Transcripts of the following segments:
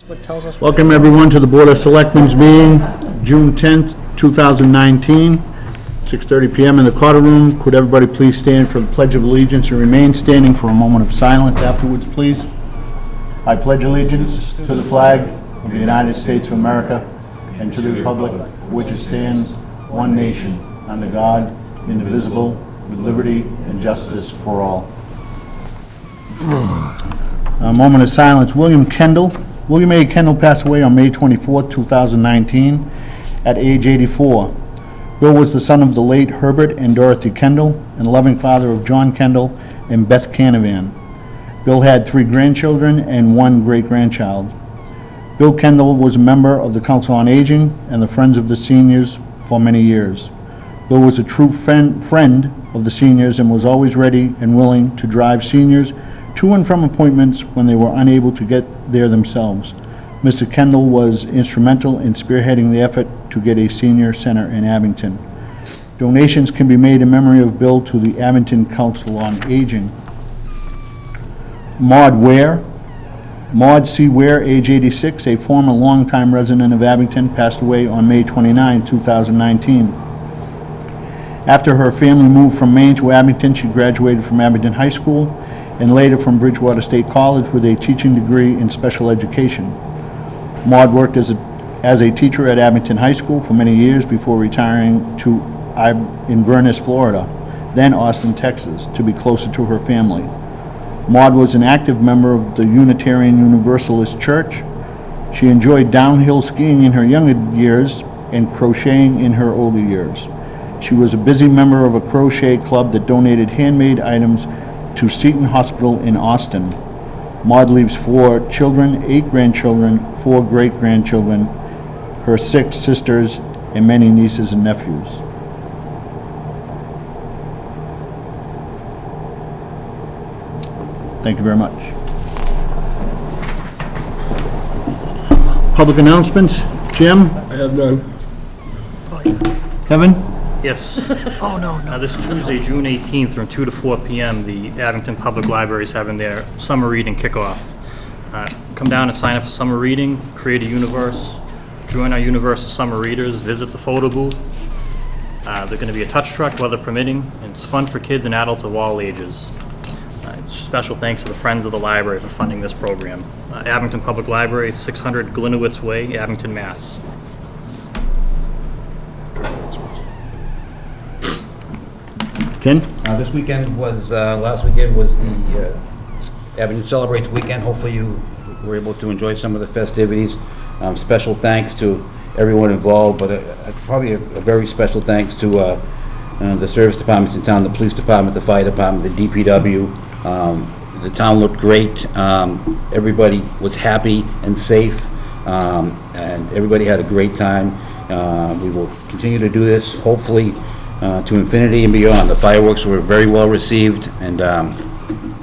What tells us? Welcome everyone to the Board of Selectmen's meeting, June 10th, 2019, 6:30 PM in the Carter Room. Could everybody please stand for the Pledge of Allegiance and remain standing for a moment of silence afterwards, please? I pledge allegiance to the flag of the United States of America and to the republic for which it stands, one nation, under God, indivisible, with liberty and justice for all. A moment of silence. William A. Kendall passed away on May 24, 2019, at age 84. Bill was the son of the late Herbert and Dorothy Kendall, and loving father of John Kendall and Beth Canavan. Bill had 3 grandchildren and 1 great-grandchild. Bill Kendall was a member of the Council on Aging and the Friends of the Seniors for many years. Bill was a true friend of the seniors and was always ready and willing to drive seniors to and from appointments when they were unable to get there themselves. Mr. Kendall was instrumental in spearheading the effort to get a senior center in Abington. Donations can be made in memory of Bill to the Abington Council on Aging. Maud C. Ware, age 86, a former longtime resident of Abington, passed away on May 29, 2019. After her family moved from Maine to Abington, she graduated from Abington High School and later from Bridgewater State College with a teaching degree in special education. Maud worked as a teacher at Abington High School for many years before retiring to Inverness, Florida, then Austin, Texas, to be closer to her family. Maud was an active member of the Unitarian Universalist Church. She enjoyed downhill skiing in her younger years and crocheting in her older years. She was a busy member of a crochet club that donated handmade items to Seton Hospital in Austin. Maud leaves 4 children, 8 grandchildren, 4 great-grandchildren, her 6 sisters, and many nieces and nephews. Thank you very much. Public announcements. Jim? I have none. Kevin? Yes. Oh, no. This Tuesday, June 18th, from 2 to 4 p.m., the Abington Public Library is having their summer reading kickoff. Come down and sign up for summer reading, create a universe, join our universe of summer readers, visit the photo booth. There's going to be a touch truck, weather permitting, and it's fun for kids and adults of all ages. Special thanks to the Friends of the Library for funding this program. Abington Public Library, 600 Glenowitz Way, Abington, Mass. Ken? This weekend was, last weekend was the Abington Celebrates weekend. Hopefully you were able to enjoy some of the festivities. Special thanks to everyone involved, but probably a very special thanks to the service departments in town, the police department, the fire department, the DPW. The town looked great. Everybody was happy and safe, and everybody had a great time. We will continue to do this, hopefully, to infinity and beyond. The fireworks were very well received, and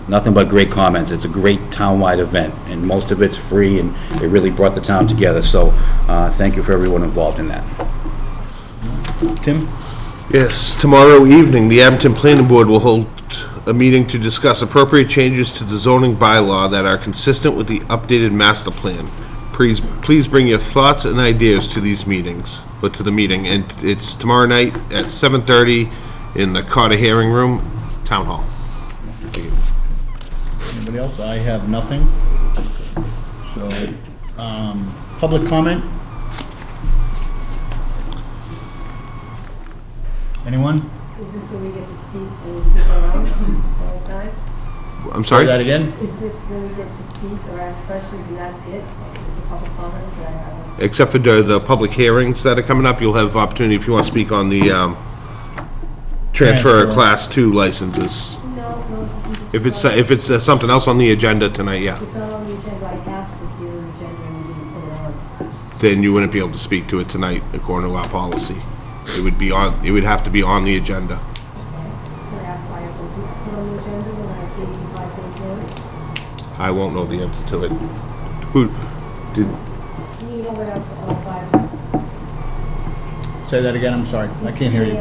nothing but great comments. It's a great town-wide event, and most of it's free, and it really brought the town together. So thank you for everyone involved in that. Tim? Yes, tomorrow evening, the Abington Planning Board will hold a meeting to discuss appropriate changes to the zoning bylaw that are consistent with the updated master plan. Please bring your thoughts and ideas to these meetings, or to the meeting, and it's tomorrow night at 7:30 in the Carter Hearing Room, Town Hall. Thank you. Anybody else? I have nothing. So, public comment? Anyone? Is this where we get to speak and speak around all the time? I'm Say sorry? that again? Is this where we get to speak or ask questions and that's it? This is the public comment that I have. Except for the public hearings that are coming up, you'll have opportunity if you want to speak on the transfer of Class 2 licenses. No. If it's something else on the agenda tonight, yeah, It's not on the agenda. I asked if you were on the agenda and you didn't put it on. then you wouldn't be able to speak to it tonight according to our policy. It would have to be on the agenda. Can I ask why it wasn't put on the agenda when I gave you 5 days notice? I won't know the answer to it. Who did? You know what else all 5? Say that again, I'm sorry. I can't hear you.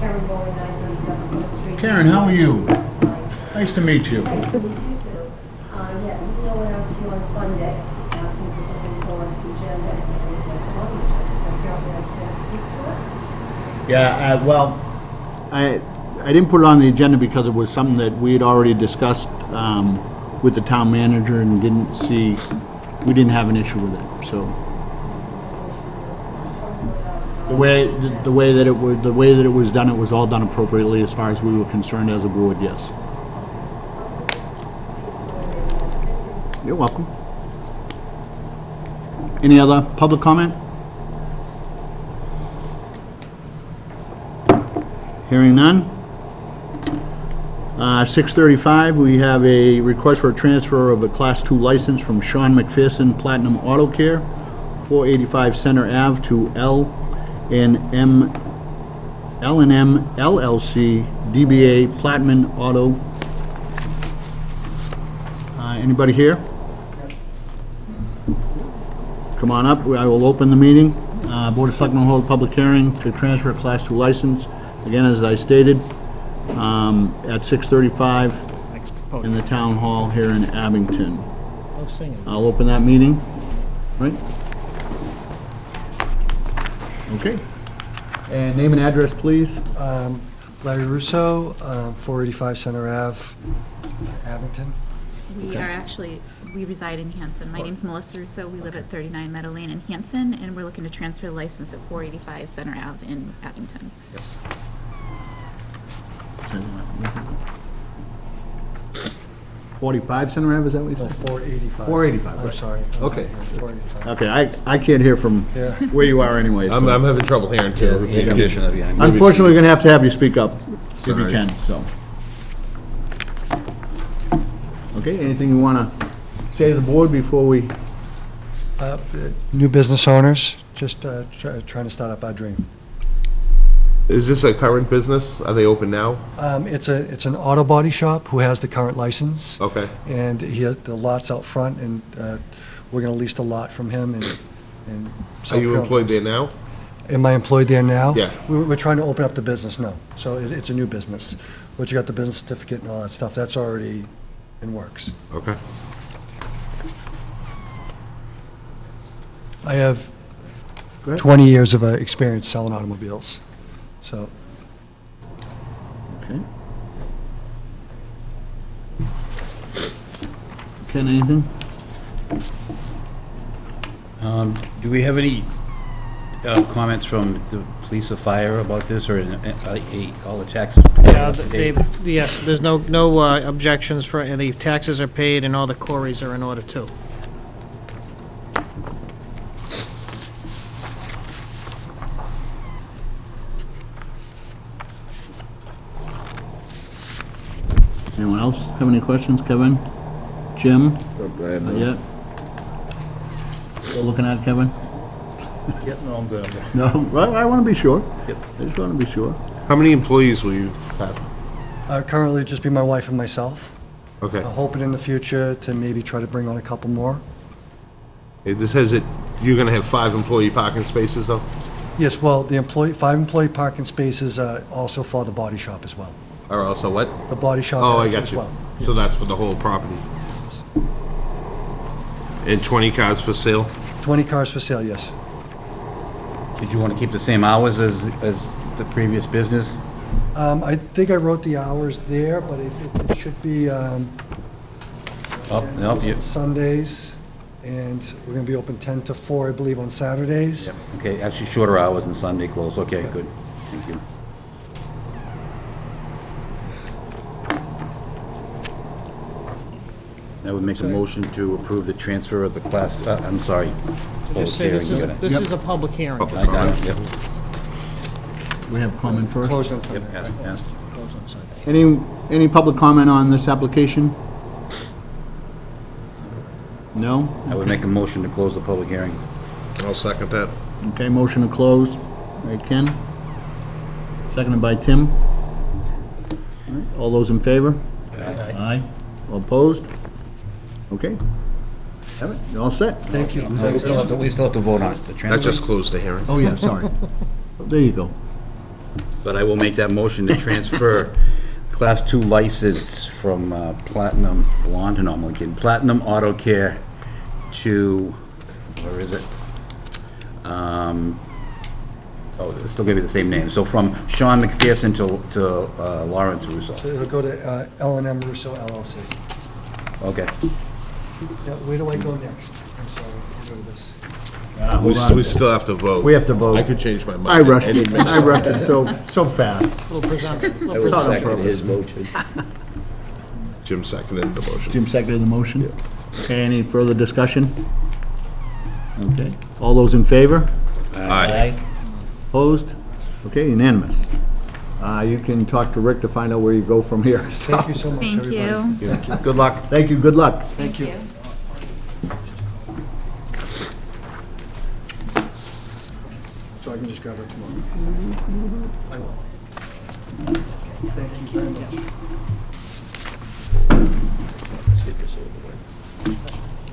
Karen Bowen, 937 Plymouth Street. Karen, how are you? Nice to meet you. Nice to meet you too. Yeah, you know when I was here on Sunday, asking 19th is looking forward to the agenda and getting it on the agenda. So apparently I can speak to it. Yeah, well, I didn't put it on the agenda because it was something that we had already discussed with the town manager and we didn't have an issue with it, so. The way that it was done, it was all done appropriately as far as we were concerned as a board, yes. You're welcome. Any other public comment? Hearing none. 6:35, we have a request for a transfer of a Class 2 license from Sean McPherson Platinum Auto Care, 485 Center Ave, to L&M LLC, DBA Platinum Auto. Anybody here? Come on up, I will open the meeting. Board of Selectmen will hold a public hearing to transfer a Class 2 license, again, as I stated, at 6:35 in the Town Hall here in Abington. I'll open that meeting, right? Okay. And name and address, please. Larry Russo, 485 Center Ave, Abington. We reside in Hanson. My name's Melissa Russo. We live at 39 Meadow Lane in Hanson, and we're looking to transfer the license at 485 Center Ave in Abington. 45 Center Ave, is that what you Oh, said? 485. 485, I'm right. sorry. Okay. 485. Okay, I can't hear from Yeah. where you are anyway. so. I'm having trouble hearing too. Repeat Air it. conditioner behind me. Unfortunately, we're gonna have to you speak up if you Sorry. can, so. Okay, anything you wanna say to the board before we, New business owners, just trying to start up our dream. Is this a current business? Are they open now? It's an auto body shop who has the current license. Okay. And he has the lots out front, and we're going to lease the lot from him and Are sell you pre-owned employed cars. there now? Am I employed there now? Yeah. We're trying to open up the business, no. So it's a new business. But you got the business certificate and all that stuff, that's already in works. Okay. I have Go ahead. 20 years of experience selling automobiles, so. okay. Ken, anything? Do we have any comments from the police or fire about this, or all the taxes? Yeah, yes, there's no objections for, and the taxes are paid and all the queries are in order too. Anyone else have any questions? Kevin? Jim? Not yet? Still looking at Kevin? Yep, no, I'm good. No? Well, I wanna be sure. Yep. I just wanna be sure. How many employees will you have? Currently, just be my wife and myself. Okay. Hoping in the future to maybe try to bring on a couple more. This says that you're gonna have 5 employee parking spaces though? Yes, well, the 5 employee parking spaces are also for the body shop as well. Or also what? The body shop Oh, I as got you. well. So that's for the whole property. And 20 cars for sale? 20 cars for sale, yes. Did you want to keep the same hours as the previous business? I think I wrote the hours there, but it should be Sundays, and we're going to be open 10 to 4, I believe, on Saturdays. Okay, actually shorter hours and Sunday closed. Okay, good. Thank you. I would make a motion to approve the transfer of the class, I'm sorry. Just say this is a public hearing. I got it, yep. We have comment first? Closed on Sunday. Yep, asked. Close on Sunday. Any public comment on this application? No? I would make a motion to close the public hearing. I'll second that. Okay, motion to close by Ken. Seconded by Tim. All right, all those in favor? Aye. All opposed? Okay. Have it, you're all set. Thank you. We still have to vote on the That transfer. just closed the hearing. Oh, yeah, sorry. There you go. But I will make that motion to transfer Class 2 license from Platinum, Blonde, no, I'm only kidding, Platinum Auto Care to where is it? It's still gonna be the same name. So from Sean McPherson to Lawrence Russo. So it'll go to L&M Russo LLC. Okay. Yeah, where do I go next? I'm sorry, I'll go to this. We still have to vote. We have to vote. I could change my mind. I rushed Any it, minute. I rushed it so fast. Little present- I will Not on second purpose. his motion. Jim seconded the motion. Jim seconded the motion. Okay, any further discussion? Okay, all those in favor? Aye. Opposed? Okay, unanimous. You can talk to Rick to find out where you go from here. So, Thank you so much, Thank everybody. you. Good luck. thank you, good luck. Thank you. So I can just grab it tomorrow. I will. Thank you very much.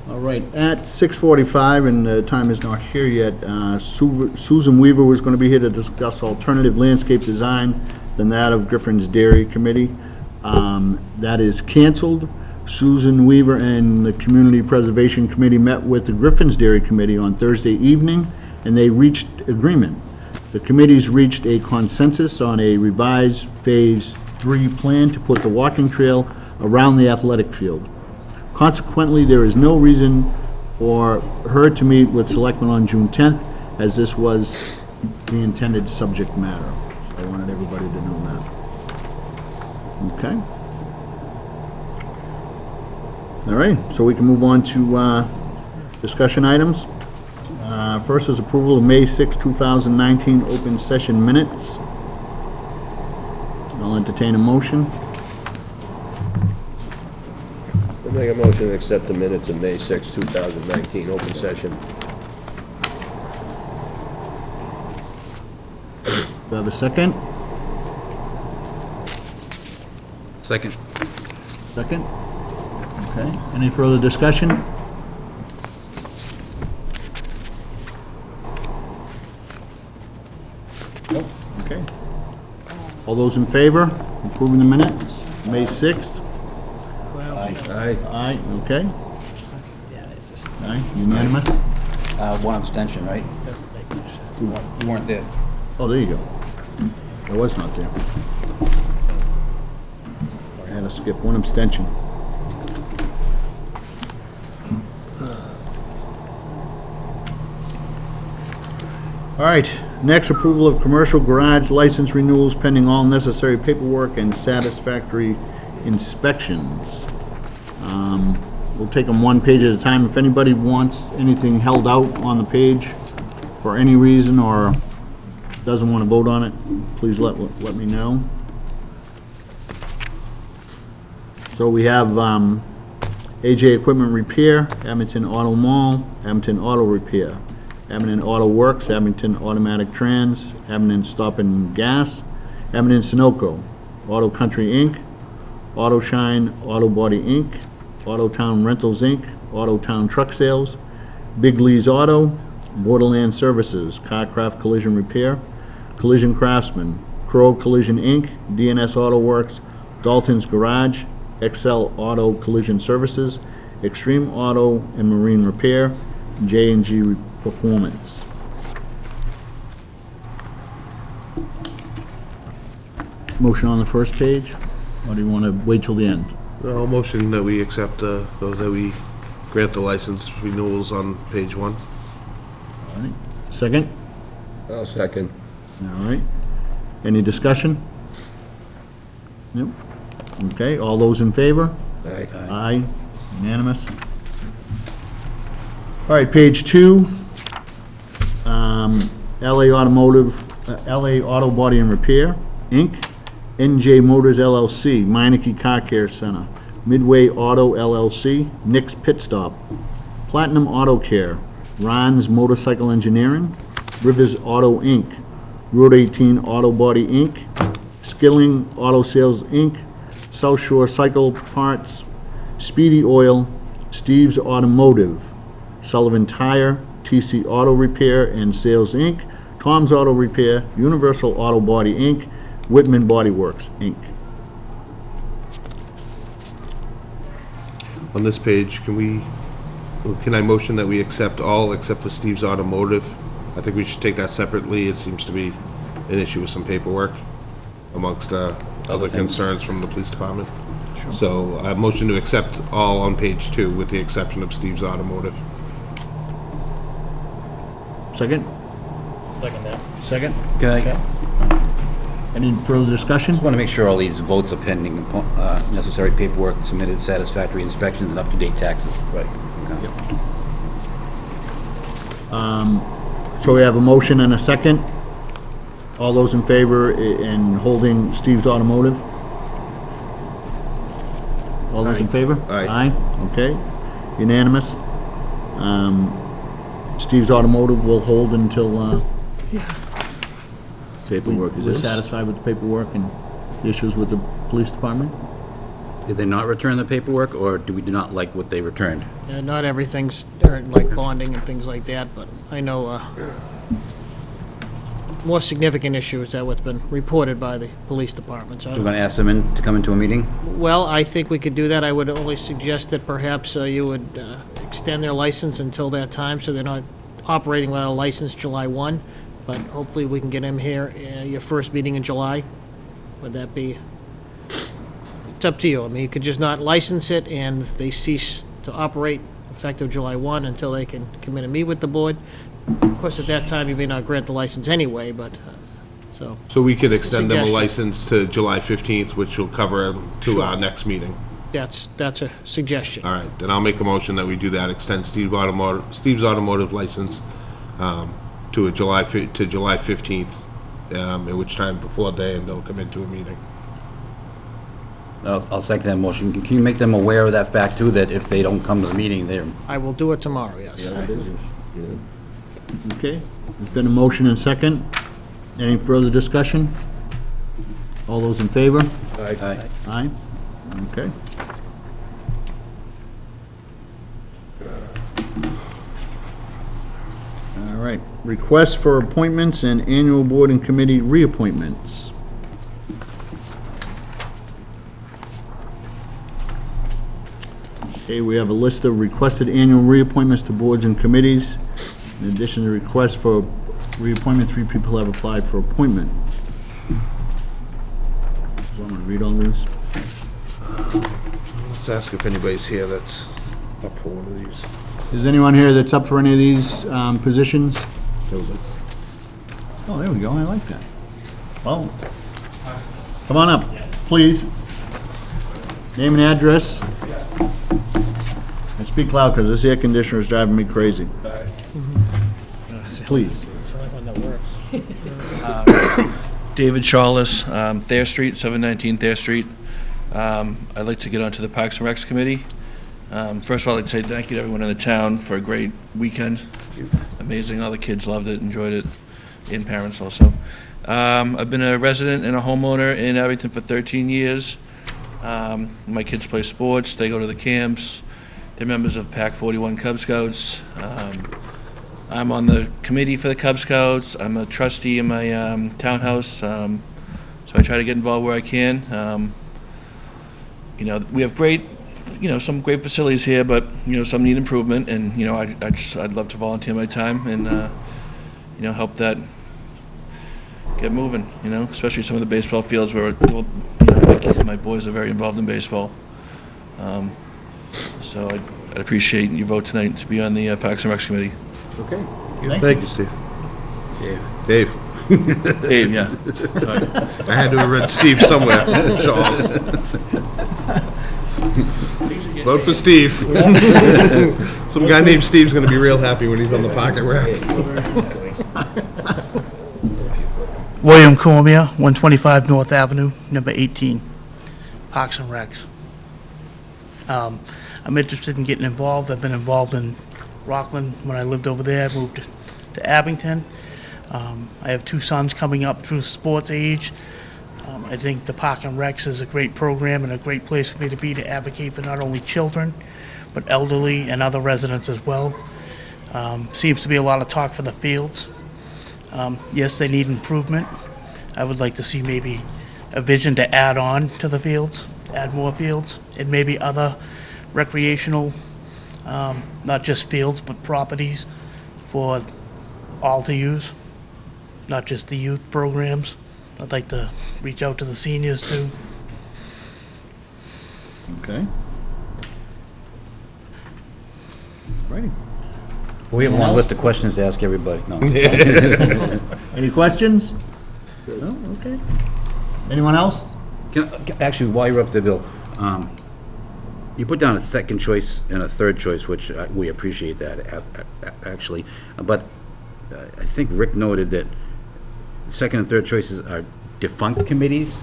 All right, at 6:45, and the time is not here yet, Susan Weaver was going to be here to discuss alternative landscape design than that of Griffin's Dairy Committee. That is canceled. Susan Weaver and the Community Preservation Committee met with the Griffin's Dairy Committee on Thursday evening, and they reached agreement. The committees reached a consensus on a revised Phase 3 plan to put the walking trail around the athletic field. Consequently, there is no reason for her to meet with Selectmen on June 10th, as this was the intended subject matter. So I wanted everybody to know that. Okay? All right, so we can move on to discussion items. First is approval of May 6, 2019 open session minutes. I'll entertain a motion. I'll make a motion to accept the minutes of May 6, 2019, open session. Do I have a second? Second. Second? Okay, any further discussion? Nope, okay. All those in favor, approving the minutes, May 6th? Aye. Aye, okay. Aye, unanimous? One abstention, right? You weren't there. Oh, there you go. I was not there. I had to skip one abstention. All right, next, approval of commercial garage license renewals pending all necessary paperwork and satisfactory inspections. We'll take them one page at a time. If anybody wants anything held out on the page for any reason or doesn't want to vote on it, please let me know. So we have AJ Equipment Repair, Abington Auto Mall, Abington Auto Repair, Abington Auto Works, Abington Automatic Trans, Abington Stop and Gas, Abington Sunoco, Auto Country Inc., Auto Shine Auto Body Inc., Auto Town Rentals Inc., Auto Town Truck Sales, Big Lee's Auto, Borderland Services, Carcraft Collision Repair, Collision Craftsman, Crow Collision Inc., DNS Auto Works, Dalton's Garage, XL Auto Collision Services, Extreme Auto and Marine Repair, J&G Performance. Motion on the first page, or do you want to wait till the end? I'll motion that we accept, that we grant the license renewals on page 1. All right. Second? I'll second. All right. Any discussion? Nope. Okay, all those in favor? Aye. Aye, unanimous. All right, page 2. LA Auto Body and Repair, Inc., NJ Motors LLC, Meineke Car Care Center, Midway Auto LLC, Nick's Pit Stop, Platinum Auto Care, Ron's Motorcycle Engineering, Rivers Auto Inc., Route 18 Auto Body Inc., Skilling Auto Sales Inc., South Shore Cycle Parts, Speedy Oil, Steve's Automotive, Sullivan Tire, TC Auto Repair and Sales Inc., Tom's Auto Repair, Universal Auto Body Inc., Whitman Body Works Inc. On this page, can we can I motion that we accept all except for Steve's Automotive? I think we should take that separately. It seems to be an issue with some paperwork amongst other things. concerns from the police department. So I motion to accept all on page 2 with the exception of Steve's Automotive. Second? Second that. Second? Okay. Any further discussion? Just want to make sure all these votes are pending, necessary paperwork submitted, satisfactory inspections, and up-to-date taxes. Right. Okay. So we have a motion and a second. All those in favor in holding Steve's Automotive? All those in favor? Aye. Aye, okay. Unanimous. Steve's Automotive will hold until, Paperwork is we're in. satisfied with the paperwork and the issues with the police department? Did they not return the paperwork, or do we not like what they returned? Not everything's, like bonding and things like that, but I know more significant issues that what's been reported by the police department. So, So we're going to ask them to come into a meeting? well, I think we could do that. I would only suggest that perhaps you would extend their license until that time, so they're not operating without a license July 1. But hopefully we can get them here, your first meeting in July. Would that be? It's up to you. I mean, you could just not license it, and they cease to operate effective July 1 until they can come in and meet with the board. Of course, at that time, you may not grant the license anyway, but, so. So we could extend them a Suggestion. license to July 15th, which will cover to our next meeting. That's a suggestion. All right, then I'll make a motion that we do that, extend Steve's Automotive license to July 15th, at which time before day, and they'll come into a meeting. I'll second that motion. Can you make them aware of that fact, too, that if they don't come to the meeting, they're... I will do it tomorrow, yes. Okay, there's been a motion and second. Any further discussion? All those in favor? Aye. Aye. Okay. All right, requests for appointments and annual board and committee reappointments. Okay, we have a list of requested annual reappointments to boards and committees. In addition to requests for reappointment, 3 people have applied for appointment. So I'm gonna read all these. Let's ask if anybody's here that's up for one of these. Is anyone here that's up for any of these positions? Oh, there we go, I like that. Well, come on up, please. Name and address. And speak loud, because this air conditioner is driving me crazy. Please. David Shawless, Thayer Street, 719 Thayer Street. I'd like to get onto the Parks and Recs Committee. First of all, I'd like to say thank you to everyone in the town for a great weekend. Amazing, all the kids loved it, enjoyed it, and parents also. I've been a resident and a homeowner in Abington for 13 years. My kids play sports, they go to the camps, they're members of PAC 41 Cub Scouts. I'm on the committee for the Cub Scouts. I'm a trustee in my townhouse, so I try to get involved where I can. We have great, some great facilities here, but some need improvement, and I'd love to volunteer my time and help that get moving. Especially some of the baseball fields where my boys are very involved in baseball. So I'd appreciate your vote tonight to be on the Parks and Recs Committee. Okay. Thank you, Steve. Dave. Dave, yeah. I had to have read Steve somewhere. Charles. Vote for Steve. Some guy named Steve's gonna be real happy when he's on the pocket rack. William Cormier, 125 North Avenue, number 18, Parks and Recs. I'm interested in getting involved. I've been involved in Rockland when I lived over there. I moved to Abington. I have 2 sons coming up through sports age. I think the Park and Recs is a great program and a great place for me to be to advocate for not only children, but elderly and other residents as well. Seems to be a lot of talk for the fields. Yes, they need improvement. I would like to see maybe a vision to add on to the fields, add more fields, and maybe other recreational not just fields, but properties for all to use, not just the youth programs. I'd like to reach out to the seniors too. Okay. Righty. We have a long list of questions to ask everybody. No. Any questions? No, okay. Anyone else? Actually, while you're up there, Bill, you put down a second choice and a third choice, which we appreciate that, actually. But I think Rick noted that second and third choices are defunct committees.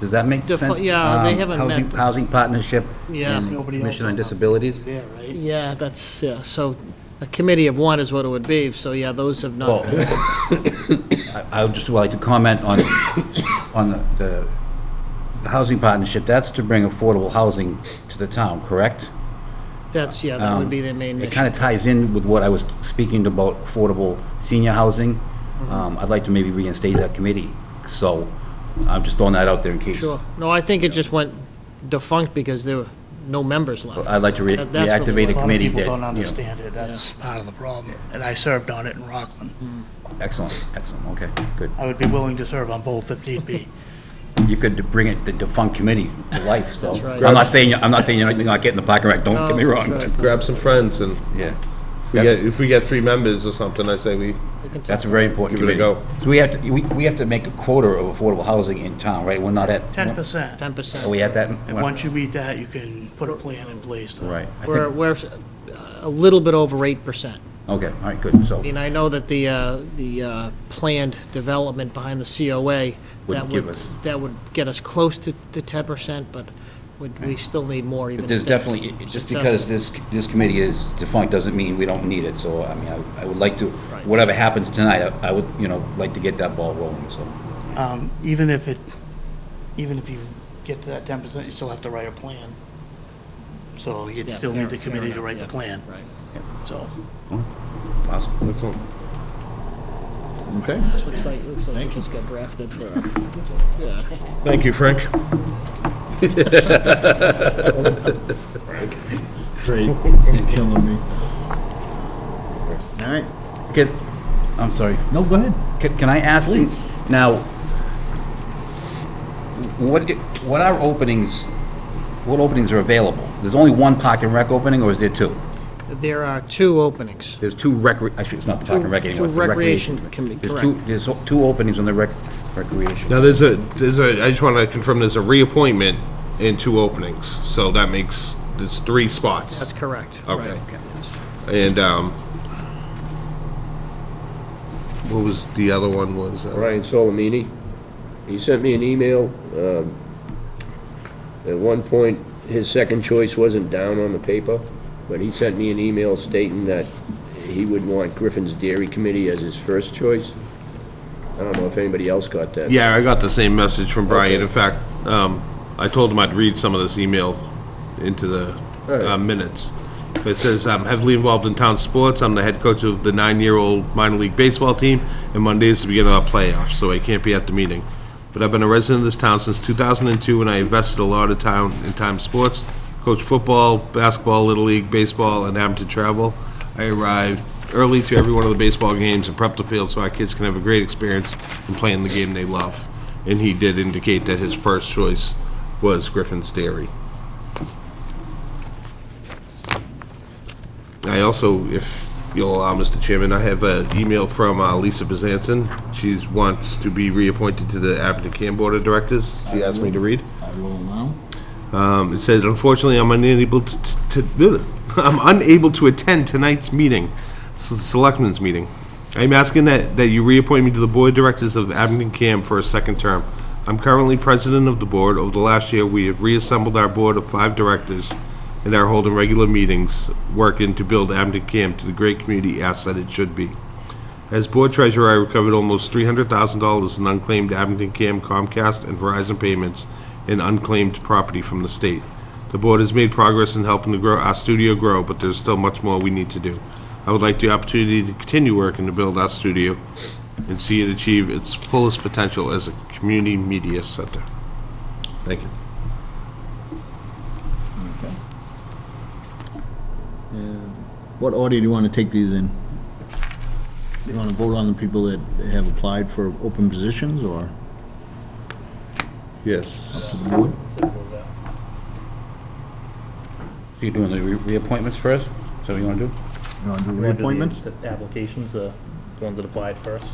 Does that make sense? Yeah, they haven't met. Housing Partnership Yeah. and Nobody else Commission on on that. Disabilities? Yeah, right? Yeah, that's, yeah, so a committee of one is what it would be, so yeah, those have not. Well, I would just like to comment on the housing partnership. That's to bring affordable housing to the town, correct? That's, yeah, that would be their main It mission. kind of ties in with what I was speaking about, affordable senior housing. I'd like to maybe reinstate that committee, so I'm just throwing that out there in case. Sure. No, I think it just went defunct because there were no members left. I'd like to That's really reactivate what- a A lot of committee people that, don't you know. understand it, that's part of the problem. And I served on it in Rockland. Excellent, okay, good. I would be willing to serve on both if need be. You could bring it, the defunct committee to life, so. That's right. I'm not saying you're not getting the parking right, don't get me No, wrong. that's right. Grab some friends, and Yeah, if we get 3 members or something, I say we, that's a very important Give it a committee. go. So we have to make a quota of affordable housing in town, right? We're not at. 10%. 10%. Are we at that? And once you meet that, you can put a plan in place to. Right. I We're, think- we're a little bit over 8%. Okay, all right, good, so. I mean, I know that the planned development behind the COA, Wouldn't give us- that would get us close to 10%, but we still need more even But there's if that's definitely, just because successful. this committee is defunct doesn't mean we don't need it, so, I mean, I would like to, Right. whatever happens tonight, I would, like to get that ball rolling, so. Even if you get to that 10%, you still have to write a plan. So you'd Yeah, still fair- need the fair committee to enough, write the yeah, plan, Right. so. Awesome. excellent. Okay. Looks like we just got drafted for, yeah. Thank you, Frank. Great. You're killing me. All right. I'm sorry. No, go ahead. Can I ask you, now, what openings are available? There's only one park and rec opening, or is there two? There are 2 openings. There's two actually, it's not the park and rec anymore, it's Two the recreation recreation. committee, There's correct. there's two openings on the recreation. Now, I just want to confirm, there's a reappointment and 2 openings, so that makes, there's 3 spots. That's correct. Okay. Right. And, what was, the other one was? Brian Solomini, he sent me an email. At one point, his second choice wasn't down on the paper, but he sent me an email stating that he would want Griffin's Dairy Committee as his first choice. I don't know if anybody else got that. Yeah, I got the same message from Brian. Okay. In fact, I told him I'd read some of this email into the All right. minutes. It says, I'm heavily involved in town sports. I'm the head coach of the 9-year-old minor league baseball team, and Monday is the beginning of our playoffs, so I can't be at the meeting. But I've been a resident of this town since 2002, and I invested a lot of time in sports. Coach football, basketball, Little League, baseball, and Abington travel. I arrived early to every one of the baseball games and prep the field so our kids can have a great experience in playing the game they love. And he did indicate that his first choice was Griffin's Dairy. I also, if you'll allow, Mr. Chairman, I have an email from Lisa Bezanson. She wants to be reappointed to the Abington Cam Board of Directors. She asked me to read. I will allow. It says, unfortunately, I'm unable I'm unable to attend tonight's meeting, Selectmen's meeting. I'm asking that you reappoint me to the Board of Directors of Abington Cam for a second term. I'm currently president of the board. Over the last year, we have reassembled our board of 5 directors and are holding regular meetings, working to build Abington Cam to the great community asset it should be. As board treasurer, I recovered almost $300,000 in unclaimed Abington Cam, Comcast, and Verizon payments in unclaimed property from the state. The board has made progress in helping to grow our studio grow, but there's still much more we need to do. I would like the opportunity to continue working to build our studio and see it achieve its fullest potential as a community media center. Thank you. What order do you want to take these in? You want to vote on the people that have applied for open positions, or Yes. the board? So you're doing the reappointments first? Is that what you want to do? You want to do You wanna do the- reappointments? The applications, the ones that applied first.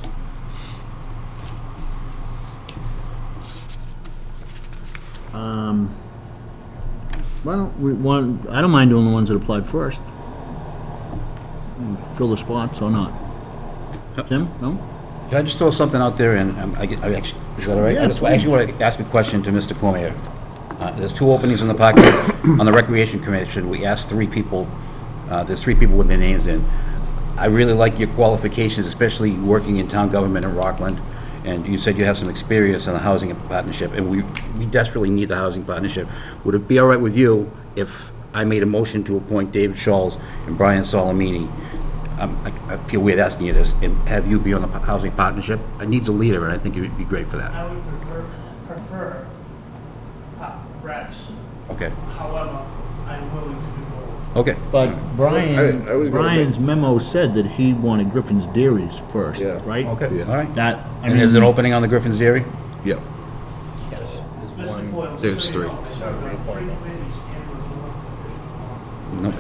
Why don't we, I don't mind doing the ones that applied first. Fill the spots or not. Tim, no? Can I just throw something out there, and I actually, is that all right? Yeah, I actually want to ask a question to Mr. Cormier. There's 2 openings on the park, on the Recreation Commission. We asked 3 people, there's 3 people with their names in. I really like your qualifications, especially working in town government in Rockland, and you said you have some experience in the housing partnership, and we desperately need the housing partnership. Would it be all right with you if I made a motion to appoint David Scholes and Brian Solomini? I feel weird asking you this, and have you be on the housing partnership? It needs a leader, and I think it would be great for that. I would prefer Rex. Okay, However, I'm willing to do both. okay. But Brian, I was gonna Brian's memo said that he wanted Griffin's Dairies first, Yeah. right? Okay, all right. That, I And there's an mean, opening on the Griffin's Dairy? Yep. Mr. Boyle, There's 3. No.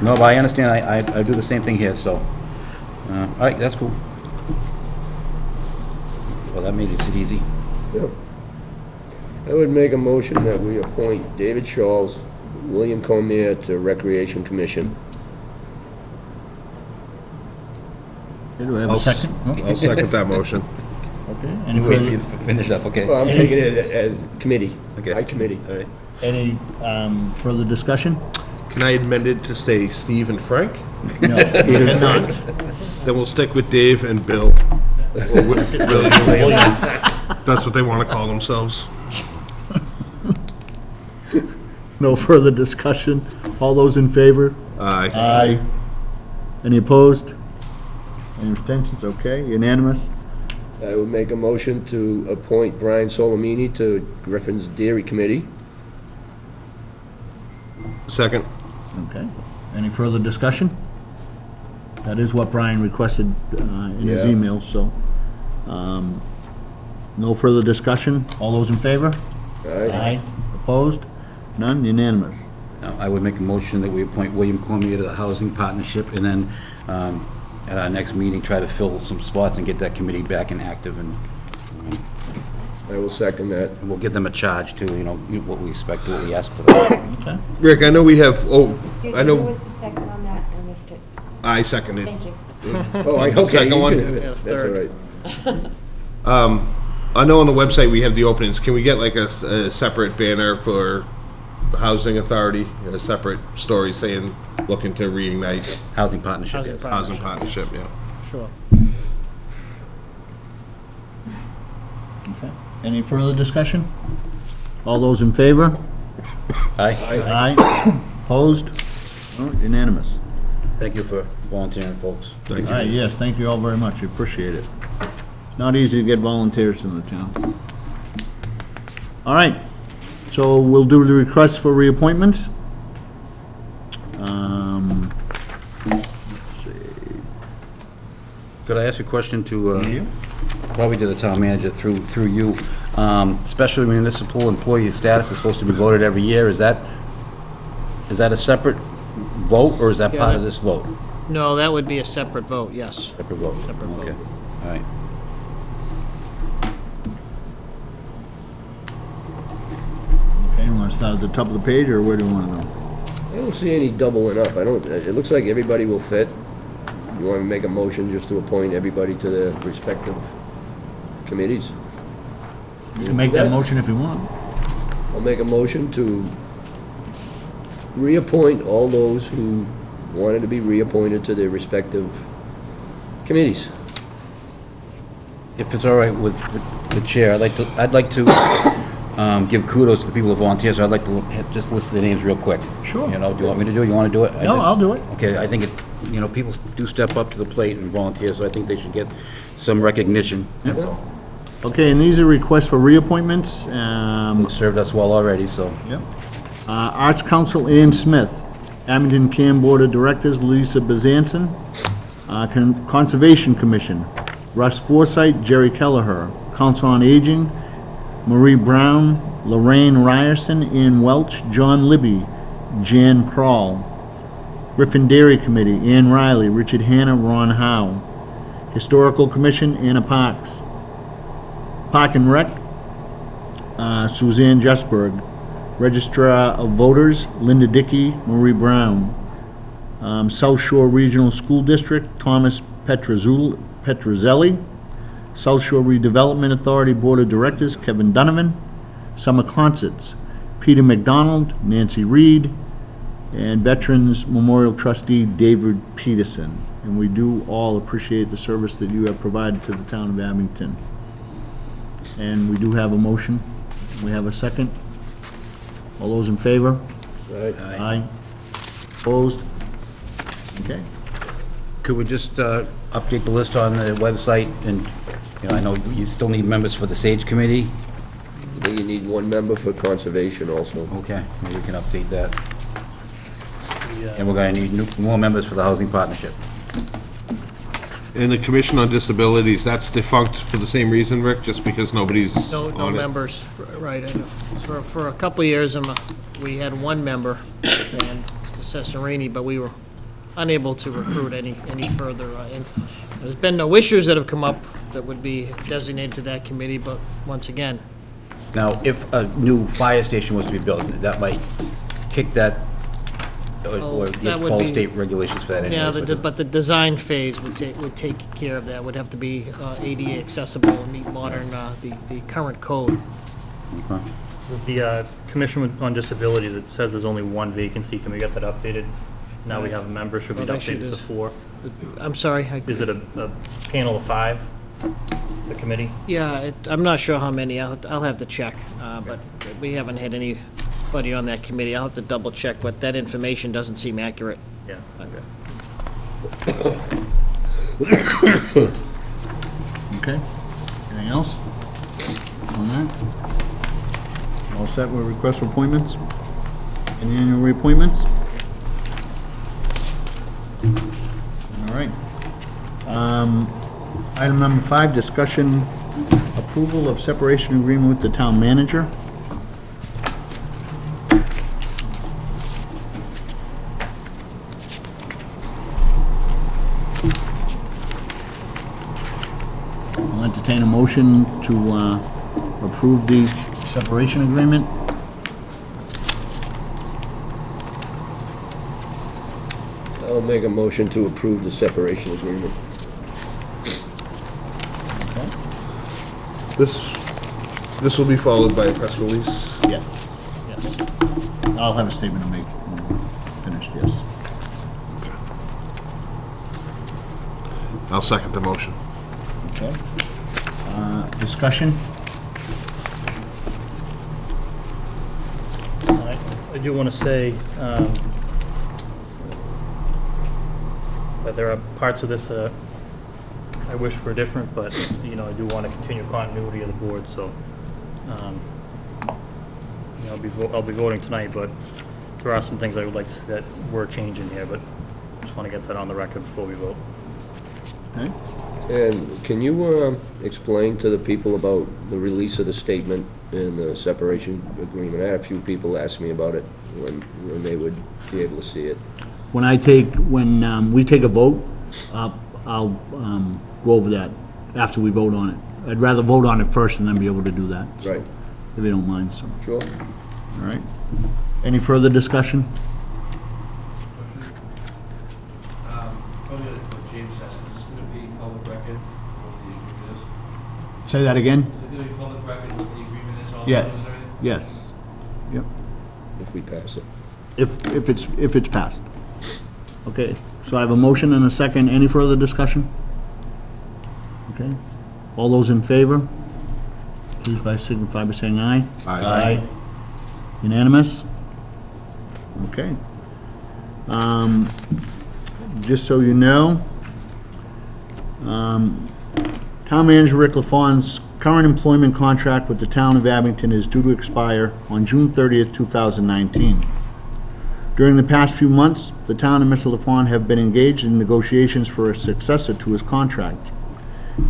No, but I understand, I do the same thing here, so, all right, that's cool. Well, that made it easy. Yep. I would make a motion that we appoint David Scholes, William Cormier to Recreation Commission. do I have a I'll s- second? No? I'll second that motion. Okay, any Wait till you further, finish up, okay? Well, I'm taking it as committee. Okay. By committee. All right. any further discussion? Can I amend it to stay Steve and Frank? No, you cannot. Then we'll stick with Dave and Bill. Or William. That's what they want to call themselves. No further discussion. All those in favor? Aye. Aye. Any opposed? Any abstentions? Okay, unanimous? I would make a motion to appoint Brian Solomini to Griffin's Dairy Committee. Second. Okay. Any further discussion? That is what Brian requested in his Yeah. email, so. No further discussion. All those in favor? Aye. Opposed? None? Unanimous? Now, I would make a motion that we appoint William Cormier to the Housing Partnership, and then, at our next meeting, try to fill some spots and get that committee back and active, and I will second that. we'll give them a charge too, what we expect, what we ask for them. Okay. Rick, I know we have, Excuse I me, who know, was the second on that? I missed it. I seconded. Thank you. Oh, okay. Second you one? can have it. That's all right. I know on the website we have the openings. Can we get like a separate banner for the Housing Authority, a separate story saying, looking to reignite Housing Partnership, yes. housing partnership, yeah. Sure. Okay. Any further discussion? All those in favor? Aye. Aye. Opposed? No, unanimous. Thank you for volunteering, folks. Thank All right, you. yes, thank you all very much, I appreciate it. It's not easy to get volunteers in the town. All right, so we'll do the request for reappointments. Could I ask a question to, probably to the town manager through you? Special municipal employee status is supposed to be voted every year. Is that a separate vote, or is that Yeah, part of that- this vote? No, that would be a separate vote, yes. Separate vote? Separate vote. Okay, all right. Okay, you want to start at the top of the page, or where do you want to go? I don't see any doubling up. It looks like everybody will fit. You want to make a motion just to appoint everybody to their respective committees? You can make that motion if you want. I'll make a motion to reappoint all those who wanted to be reappointed to their respective committees. If it's all right with the chair, I'd like to give kudos to the people who volunteer, so I'd like to just list their names real quick. Sure. Do you want me to do it? You want to do it? No, I'll do it. Okay, I think people do step up to the plate and volunteer, so I think they should get some recognition. That's all. Okay, and these are requests for reappointments. They served us well already, so. Yep. Arts Council, Ann Smith. Abington CAM Board of Directors, Lisa Bezanson. Conservation Commission, Russ Forsythe, Jerry Kelleher. Council on Aging, Marie Brown, Lorraine Ryerson, Ann Welch, John Libby, Jan Prawl. Griffin Dairy Committee, Ann Riley, Richard Hanna, Ron Howe. Historical Commission, Anna Parks. Park and Rec, Suzanne Justberg. Registrar of Voters, Linda Dickey, Marie Brown. South Shore Regional School District, Thomas Petrozelli. South Shore Redevelopment Authority Board of Directors, Kevin Donovan. Summer Concerts, Peter McDonald, Nancy Reed, and Veterans Memorial Trustee, David Peterson. And we do all appreciate the service that you have provided to the town of Abington. And we do have a motion. We have a second. All those in favor? Aye. Opposed? Okay. Could we just update the list on the website? And, you know, I know you still need members for the Sage Committee. I think you need one member for conservation also. Okay, maybe we can update that. And we're gonna need more members for the Housing Partnership. And the Commission on Disabilities, that's defunct for the same reason, Rick, just because nobody's No on it? members, right. I know. For a couple of years, we had one member, and Mr. Cesarini, but we were unable to recruit any further. And there's been no issues that have come up that would be designated to that committee, but once again, Now, if a new fire station was to be built, that might kick that, or that get would fall be- state regulations for that anyway. yeah, so but the design phase would take care of that. Would have to be ADA accessible and meet modern, the current code. The Commission on Disabilities, it says there's only one vacancy. Can we get that updated? Now we have a member, should be Well, actually, updated to there's- 4. I'm sorry. Is it a panel of 5, the committee? Yeah, I'm not sure how many. I'll have to check, but we haven't had anybody on that committee. I'll have to double check, but that information doesn't seem accurate. Yeah. Okay. Anything else on that? All set with requests for appointments? Any annual reappointments? All right. Item number 5, discussion approval of separation agreement with the town manager. I'll entertain a motion to approve the separation agreement. I'll make a motion to approve the separation agreement. This will be followed by a press release. Yes. Yes. I'll have a statement to make when we're finished, yes. I'll second the motion. Okay. Discussion? I do want to say that there are parts of this that I wish were different, but, you know, I do want to continue continuity of the board, so, you know, I'll be voting tonight, but there are some things I would like to see that were changing here, but just want to get that on the record before we vote. Okay. And can you explain to the people about the release of the statement and the separation agreement? I had a few people ask me about it, when they would be able to see it. When we take a vote, I'll go over that after we vote on it. I'd rather vote on it first and then be able to do that. so, Right. If you don't mind, so, Sure. all right. Any further discussion? Probably what James asked, is this going to be public record, what the agreement is? Say that again? Is it going to be public record, what the agreement is, all Yes, those and everything? yes. Yep. If we pass it. If it's passed. Okay, so I have a motion and a second. Any further discussion? Okay. All those in favor? Please signify by saying aye. Aye. Unanimous? Okay. Just so you know, Town Manager Rick LaFawn's current employment contract with the Town of Abington is due to expire on June 30th, 2019. During the past few months, the town and Mr. LaFawn have been engaged in negotiations for a successor to his contract.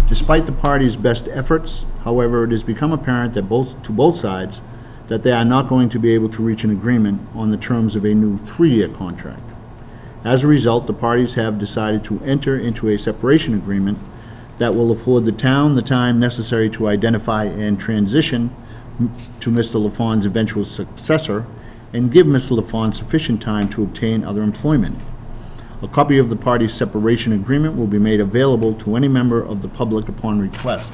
Despite the parties' best efforts, however, it has become apparent that to both sides that they are not going to be able to reach an agreement on the terms of a new 3-year contract. As a result, the parties have decided to enter into a separation agreement that will afford the town the time necessary to identify and transition to Mr. LaFawn's eventual successor and give Mr. LaFawn sufficient time to obtain other employment. A copy of the parties' separation agreement will be made available to any member of the public upon request.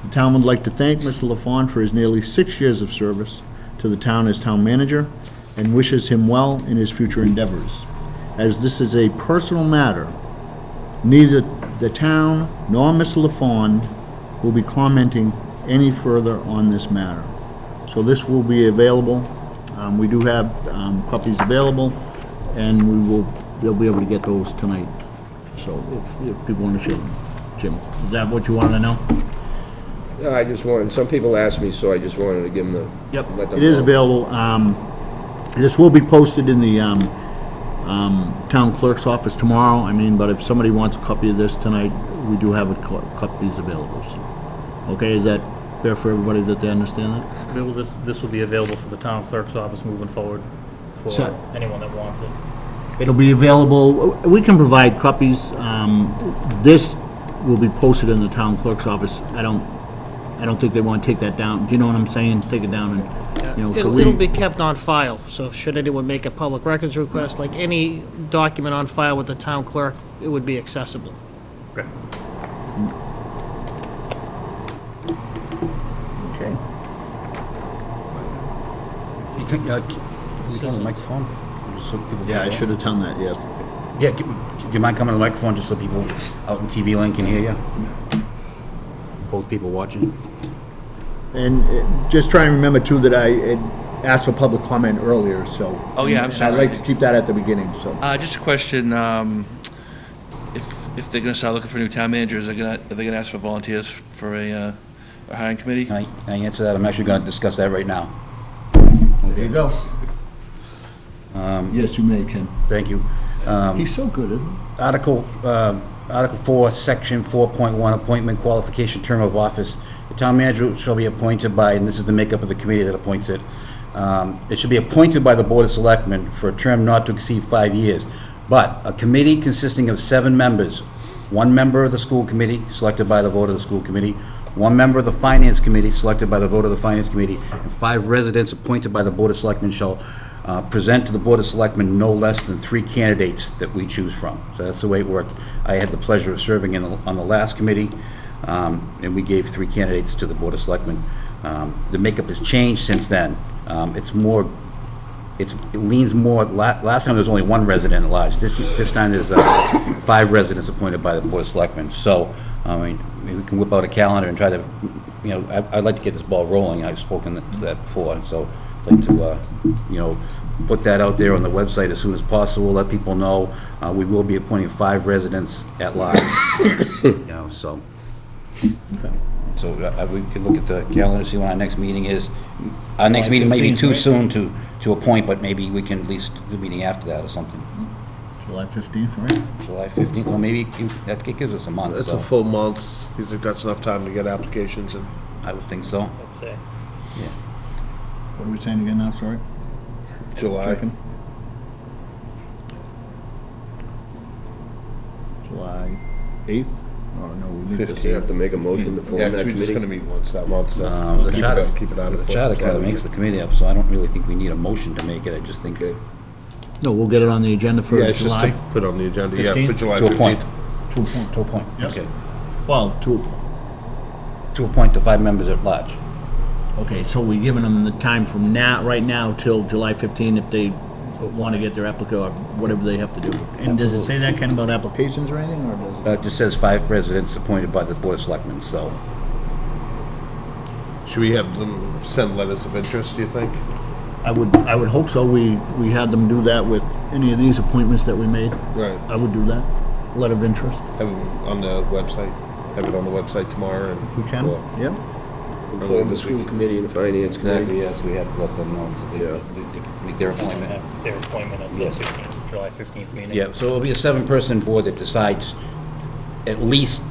The town would like to thank Mr. LaFawn for his nearly 6 years of service to the town as town manager and wishes him well in his future endeavors. As this is a personal matter, neither the town nor Mr. LaFawn will be commenting any further on this matter. So this will be available. We do have copies available, and they'll be able to get those tonight. So if people want to share them. Jim, is that what you wanted to know? No, I just wanted, some people asked me, so I just wanted to give them the, Yep, let them it is know. available. This will be posted in the town clerk's office tomorrow. But if somebody wants a copy of this tonight, we do have copies available. So. Okay, is that fair for everybody that they understand that? This will be available for the town clerk's office moving forward for So- anyone that wants it. It'll be available, we can provide copies. This will be posted in the town clerk's office. I don't think they want to take that down. Do you know what I'm saying? Take it down and, so It'll be kept on file, so should anyone make a public records request, like any document on file with the town clerk, it would be accessible. Okay. Okay. Can you come to the microphone? Just so people Yeah, I can- should have done that, yes. Yeah, do you mind coming to the microphone just so people out in TV land can hear you? Both people watching. And just try and remember too that I had asked for public comment earlier, so. Oh, yeah, I'm and sorry. I'd like to keep that at the beginning, so. Just a question, if they're gonna start looking for new town managers, are they gonna ask for volunteers for a hiring committee? Can I answer that? I'm actually going to discuss that right now. There you go. Yes, you may, Ken. Thank you. He's so good, isn't he? Article 4, Section 4.1, Appointment Qualification Term of Office. The town manager shall be appointed by, and this is the makeup of the committee that appoints it, it should be appointed by the Board of Selectmen for a term not to exceed 5 years. But a committee consisting of 7 members, 1 member of the school committee, selected by the vote of the school committee, 1 member of the finance committee, selected by the vote of the finance committee, and 5 residents appointed by the Board of Selectmen shall present to the Board of Selectmen no less than 3 candidates that we choose from. So that's the way it worked. I had the pleasure of serving on the last committee, and we gave 3 candidates to the Board of Selectmen. The makeup has changed since then. It leans more, last time there was only 1 resident at large. This time there's 5 residents appointed by the Board of Selectmen. So, maybe we can whip out a calendar and try to, I'd like to get this ball rolling. I've spoken to that before, so I'd like to, put that out there on the website as soon as possible, let people know. We will be appointing 5 residents at large, so. So we can look at the calendar, see when our next meeting is. Our next meeting may be too soon to appoint, but maybe we can at least do a meeting after that or something. July 15th, right? July 15th, well, maybe that gives us a month, It's a so full month. You think that's enough time to get applications in? I would think so. I'd say. What are we saying again now, sorry? July. Checking. July 8th? Oh, no, we need to You have to make a motion to form Yeah, that because we're just gonna committee. meet once that month, so. The charter, Keep it on the charter kind of makes the committee up, so I don't really think we need a motion to make it. I just think No, we'll get it on the agenda for Yeah, it's just to July. put on the agenda, yeah, for 15th? July to appoint. 15th. To appoint. To appoint, Yes. okay. Well, To appoint the 5 members at large. okay, so we're giving them the time from now, right now, till July 15th if they want to get their application, or whatever they have to do. And does it say that, Ken, about applications or anything, or does it? It just says 5 residents appointed by the Board of Selectmen, so. Should we have them send letters of interest, do you think? I would hope so. We had them do that with any of these appointments that we made. Right. I would do that. Letter of interest. Have them on the website, have it on the website tomorrow and. If we can, Or- yep. Inform the school committee and the finance Exactly, committee. yes, we have to let them know, so Yeah. they can make their appointment. Have their appointment at the Yes. 15th, July 15th meeting. Yeah, so it'll be a 7-person board that decides at least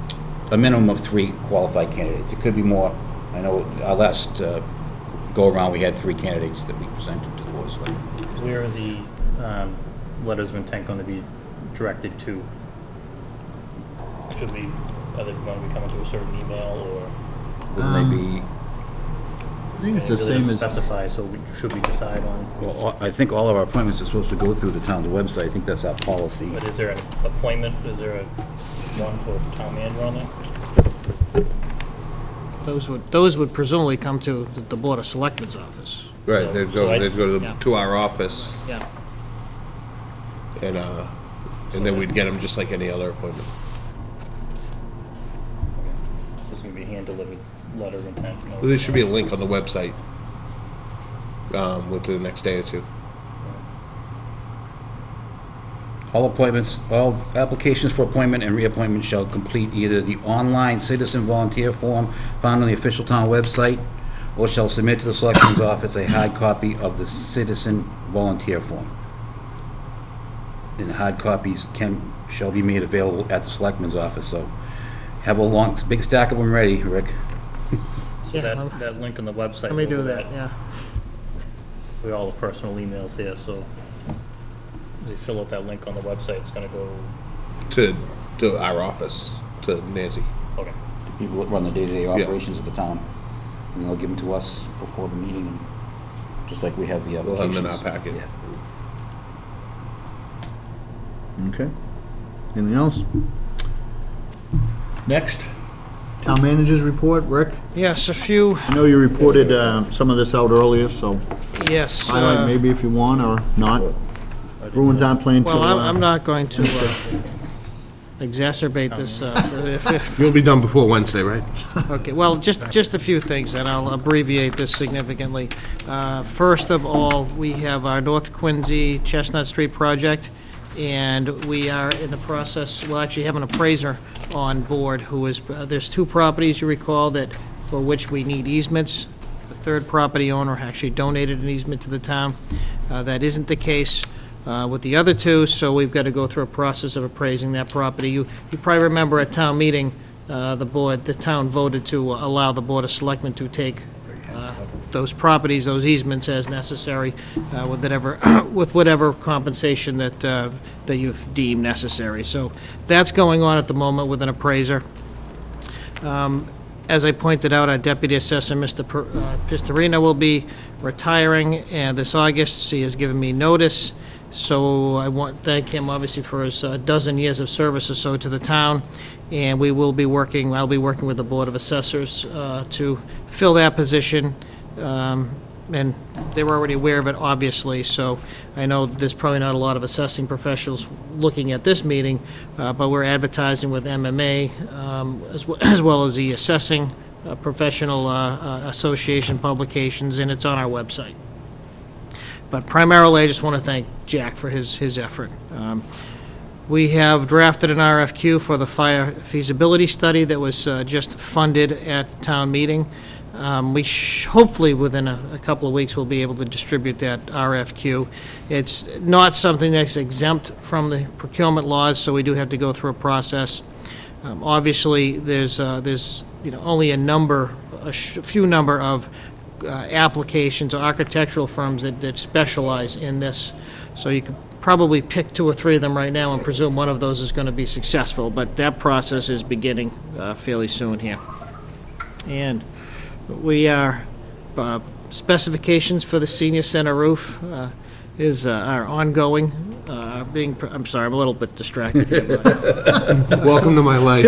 a minimum of 3 qualified candidates. It could be more. I know our last go-around, we had 3 candidates that we presented to the board of selectmen. Where are the letters of intent going to be directed to? Should we, are they going to be coming to a certain email, or? Wouldn't they be, I think it's the It really same doesn't as, specify, so should we decide on? well, I think all of our appointments are supposed to go through the town's website. I think that's our policy. But is there an appointment, is there a one for town manager on there? Those would presumably come to the Board of Selectmen's office. Right, they'd So go, they'd go Yeah. to our office, Yeah. and then we'd get them just like any other appointment. This is going to be a hand-delivered letter of intent. no- There should be a link on the website, within the next day or two. All appointments, all applications for appointment and reappointment shall complete either the online citizen volunteer form found on the official town website, or shall submit to the selectman's office a hard copy of the citizen volunteer form. And hard copies shall be made available at the selectman's office, so have a big stack of them ready, Rick. So Yeah, that link on the website. Let me do will that, yeah. We all the personal emails here, so they fill out that link on the website, it's going to go, To our office, to Nancy. okay. The people that run the day-to-day operations of the town. And they'll give them to us before the meeting, just like we have the We'll applications. have them in our packet. Yeah. okay. Anything else? Next, town managers report, Rick? Yes, a few, I know you reported some of this out earlier, so yes. highlight maybe if you want or not. Bruins aren't playing till... Well, I'm not going to exacerbate this. So if- You'll be done before Wednesday, right? Okay, well, just a few things, and I'll abbreviate this significantly. First of all, we have our North Quincy Chestnut Street project, and we are in the process, we'll actually have an appraiser on board who is, there's 2 properties, you recall, that, for which we need easements. The third property owner actually donated an easement to the town. That isn't the case with the other 2, so we've got to go through a process of appraising that property. You probably remember at town meeting, the town voted to allow the Board of Selectmen to take those properties, those easements as necessary, with whatever compensation that you've deemed necessary. So that's going on at the moment with an appraiser. As I pointed out, our Deputy Assessor, Mr. Pistorino, will be retiring this August. He has given me notice, so I want to thank him, obviously, for his dozen years of service or so to the town, and I'll be working with the Board of Assessors to fill that position, and they were already aware of it, obviously, so I know there's probably not a lot of assessing professionals looking at this meeting, but we're advertising with MMA, as well as the Assessing Professional Association publications, and it's on our website. But primarily, I just want to thank Jack for his effort. We have drafted an RFQ for the fire feasibility study that was just funded at town meeting. Hopefully, within a couple of weeks, we'll be able to distribute that RFQ. It's not something that's exempt from the procurement laws, so we do have to go through a process. Obviously, there's only a few number of applications or architectural firms that specialize in this, so you could probably pick 2 or 3 of them right now and presume one of those is going to be successful, but that process is beginning fairly soon here. And we are, specifications for the senior center roof are ongoing, I'm sorry, I'm a little bit distracted here. But Welcome to my life.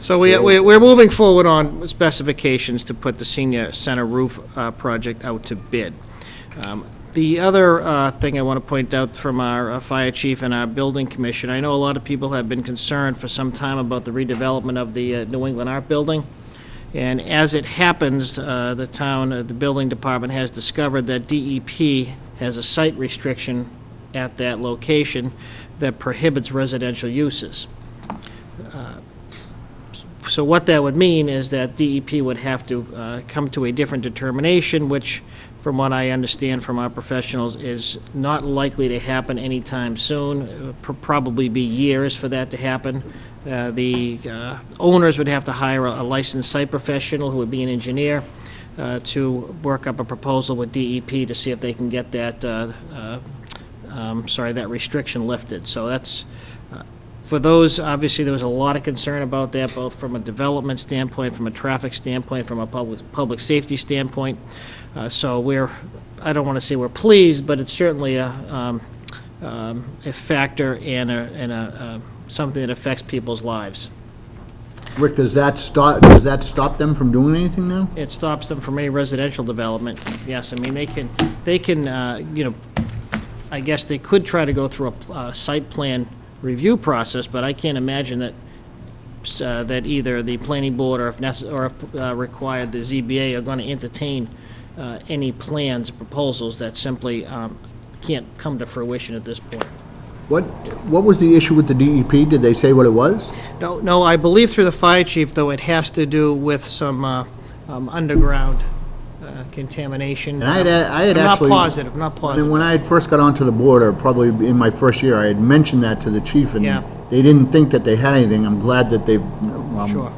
So we're moving forward on specifications to put the senior center roof project out to bid. The other thing I want to point out from our fire chief and our building commission, I know a lot of people have been concerned for some time about the redevelopment of the New England Art Building. And as it happens, the building department has discovered that DEP has a site restriction at that location that prohibits residential uses. So what that would mean is that DEP would have to come to a different determination, which, from what I understand from our professionals, is not likely to happen anytime soon. It would probably be years for that to happen. The owners would have to hire a licensed site professional, who would be an engineer, to work up a proposal with DEP to see if they can get that, that restriction lifted. So that's, for those, obviously, there was a lot of concern about that, both from a development standpoint, from a traffic standpoint, from a public safety standpoint. So I don't want to say we're pleased, but it's certainly a factor and something that affects people's lives. Rick, does that stop them from doing anything now? It stops them from any residential development, yes. I mean, they can, I guess they could try to go through a site plan review process, but I can't imagine that that either the planning board or if required, the ZBA are going to entertain any plans, proposals that simply can't come to fruition at this point. What was the issue with the DEP? Did they say what it was? No, I believe through the fire chief, though, it has to do with some underground contamination. And I had I'm actually... not positive. I mean, when I had first got onto the board, or probably in my first year, I had mentioned that to the chief, and Yeah. they didn't think that they had anything. I'm glad that they've... Sure.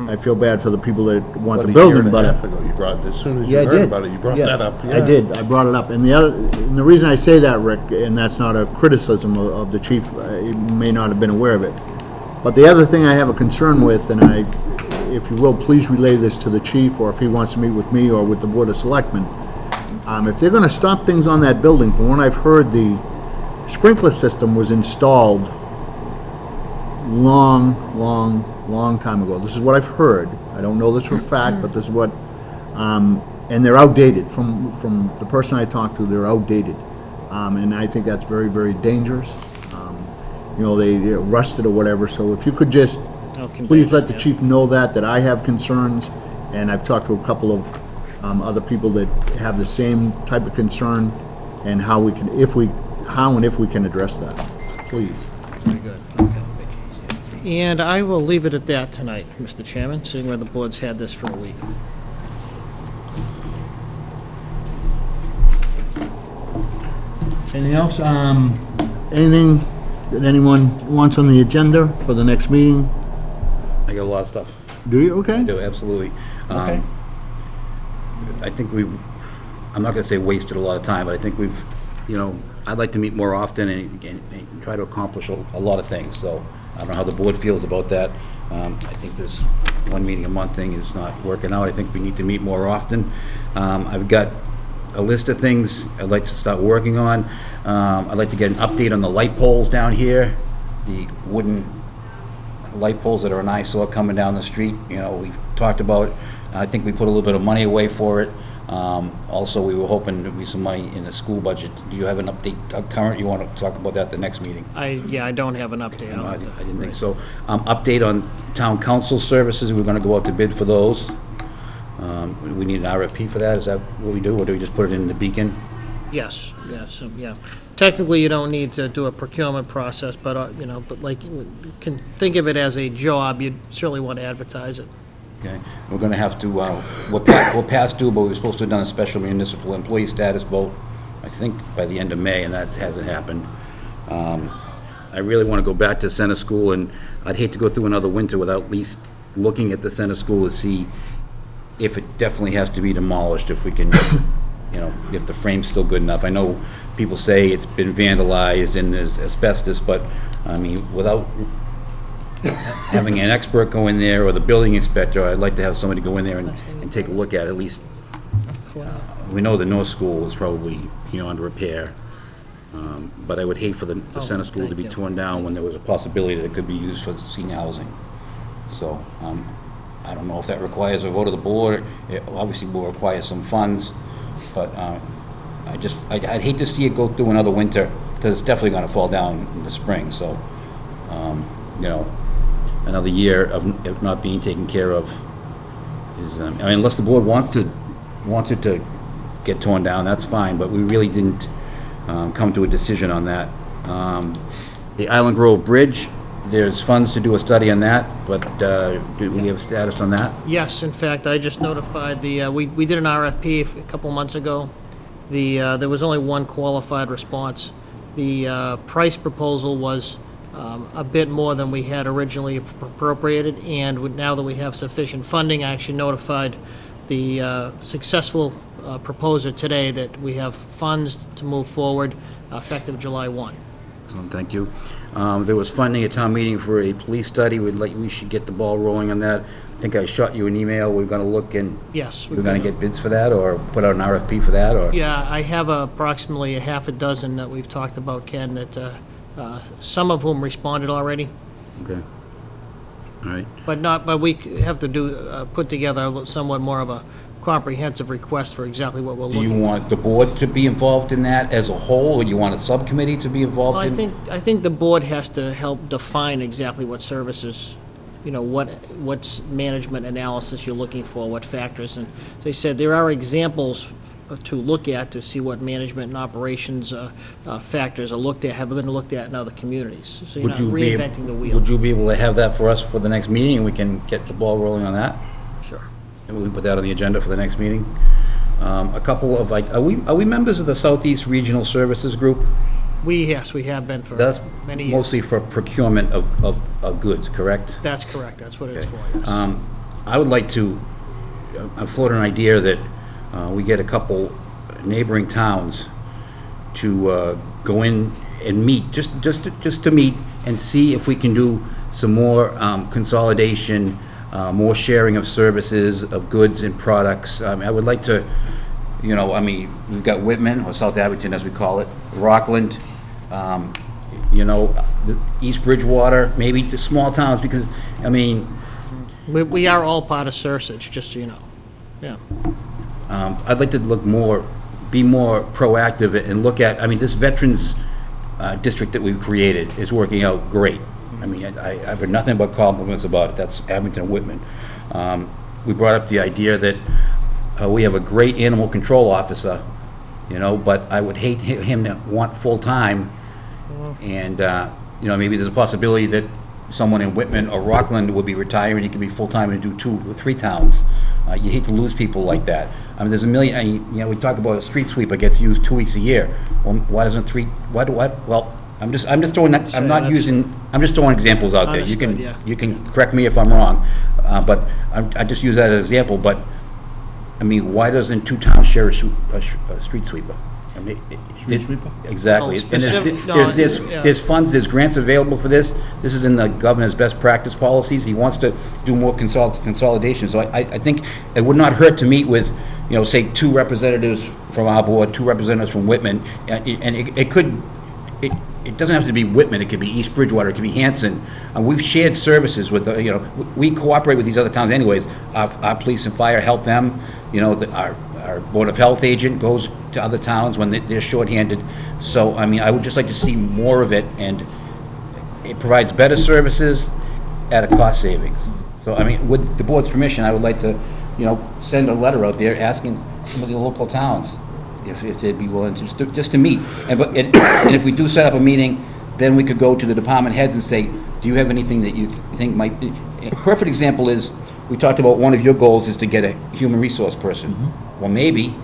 I feel bad for the people that want the About a year building, and a but... half ago, you brought, as soon as you Yeah, I heard did. about it, you brought Yeah, that up. I did, I brought it up. And the reason I say that, Rick, and that's not a criticism of the chief, he may not have been aware of it. But the other thing I have a concern with, and if you will, please relay this to the chief, or if he wants to meet with me or with the Board of Selectmen, if they're gonna stop things on that building, from what I've heard, the sprinkler system was installed long time ago. This is what I've heard. I don't know this for a fact, but this is what, and they're outdated. From the person I talked to, they're outdated. And I think that's very, very dangerous. They rusted or whatever, so if you could just, please let the chief know that I have concerns, and I've talked to a couple of other people that have the same type of concern, and how and if we can address that, please. Very good, okay. And I will leave it at that tonight, Mr. Chairman, seeing where the board's had this for a week. Anything else? Anything that anyone wants on the agenda for the next meeting? I got a lot of stuff. Do you? Okay. I do, absolutely. Okay. I think I'm not gonna say wasted a lot of time, but I think we've, I'd like to meet more often and try to accomplish a lot of things, so I don't know how the board feels about that. I think this one meeting a month thing is not working out. I think we need to meet more often. I've got a list of things I'd like to start working on. I'd like to get an update on the light poles down here, the wooden light poles that are an eyesore coming down the street. We've talked about, I think we put a little bit of money away for it. Also, we were hoping there'd be some money in the school budget. Do you have an update current? You want to talk about that the next meeting? I don't have an update on I it. didn't think so. Update on town council services, we're gonna go out to bid for those. We need an RFP for that, is that what we do, or do we just put it in the Beacon? Yes. Technically, you don't need to do a procurement process, but, but like, you can think of it as a job, you'd certainly want to advertise it. Okay, we're gonna have to, we're past due, but we were supposed to have done a special municipal employee status vote, I think, by the end of May, and that hasn't happened. I really wanna go back to center school, and I'd hate to go through another winter without at least looking at the center school to see if it definitely has to be demolished, if we can, if the frame's still good enough. I know people say it's been vandalized and there's asbestos, but, I mean, without having an expert go in there, or the building inspector, I'd like to have somebody go in there and take a look at it, at least. We know the North School is probably beyond repair, but I would hate for the center school to be torn down when there was a possibility that it could be used for senior housing. So, I don't know if that requires a vote of the board. It obviously will require some funds, but I'd hate to see it go through another winter, because it's definitely gonna fall down in the spring, so, another year of it not being taken care of is, unless the board wants it to get torn down, that's fine, but we really didn't come to a decision on that. The Island Grove Bridge, there's funds to do a study on that, but do we have a status on that? Yes, in fact, I just notified we did an RFP a couple months ago. There was only one qualified response. The price proposal was a bit more than we had originally appropriated, and now that we have sufficient funding, I actually notified the successful proposer today that we have funds to move forward effective July 1. Excellent, thank you. There was funding at town meeting for a police study. We should get the ball rolling on that. I think I shot you an email. We're going to look and... Yes. We're going to get bids for that, or put out an RFP for that, or... Yeah, I have approximately a half a dozen that we've talked about, Ken, that some of whom responded already, Okay. All right. but we have to put together somewhat more of a comprehensive request for exactly what we're Do looking for. you want the board to be involved in that as a whole, or do you want a subcommittee to be involved Well, in? I think the board has to help define exactly what services, what's management analysis you're looking for, what factors. And as I said, there are examples to look at to see what management and operations factors have been looked at in other communities. So you're not reinventing the wheel. Would you be able to have that for us for the next meeting, and we can get the ball rolling on that? Sure. And we can put that on the agenda for the next meeting. A couple of, are we members of the Southeast Regional Services Group? Yes, we have been for That's many years. mostly for procurement of goods, correct? That's correct, that's what it's for, yes. I would like to, I floated an idea that we get a couple neighboring towns to go in and meet, just to meet and see if we can do some more consolidation, more sharing of services, of goods and products. I would like to, we've got Whitman, or South Abington as we call it, Rockland, East Bridgewater, maybe the small towns, because, We are all part of Sursage, just so you know. Yeah. I'd like to be more proactive and look at, this veterans district that we've created is working out great. I've heard nothing but compliments about it. That's Abington and Whitman. We brought up the idea that we have a great animal control officer, but I would hate him to want full-time. And, maybe there's a possibility that someone in Whitman or Rockland would be retiring, he could be full-time and do 2 or 3 towns. You hate to lose people like that. There's a million, we talk about a street sweeper gets used 2 weeks a year. Well, why doesn't 3, well, I'm just throwing, I'm just throwing examples out there. Understood, yeah. You can correct me if I'm wrong, but I just use that as an example, but, why doesn't 2 towns share a street sweeper? Street sweeper? Exactly. Oh, And specific- no, there's funds, there's grants available for this. This is in the governor's best practice policies. He wants to do more consolidation. So I think it would not hurt to meet with, say, 2 representatives from our board, 2 representatives from Whitman, and it doesn't have to be Whitman, it could be East Bridgewater, it could be Hanson. We've shared services with, we cooperate with these other towns anyways. Our police and fire help them, our Board of Health agent goes to other towns when they're shorthanded. So, I would just like to see more of it, and it provides better services at a cost savings. So, with the board's permission, I would like to, send a letter out there asking some of the local towns if they'd be willing to, just to meet. And if we do set up a meeting, then we could go to the department heads and say, do you have anything that you think might be... A perfect example is, we talked about one of your goals is to get a human resource person. Mm-hmm. Well, maybe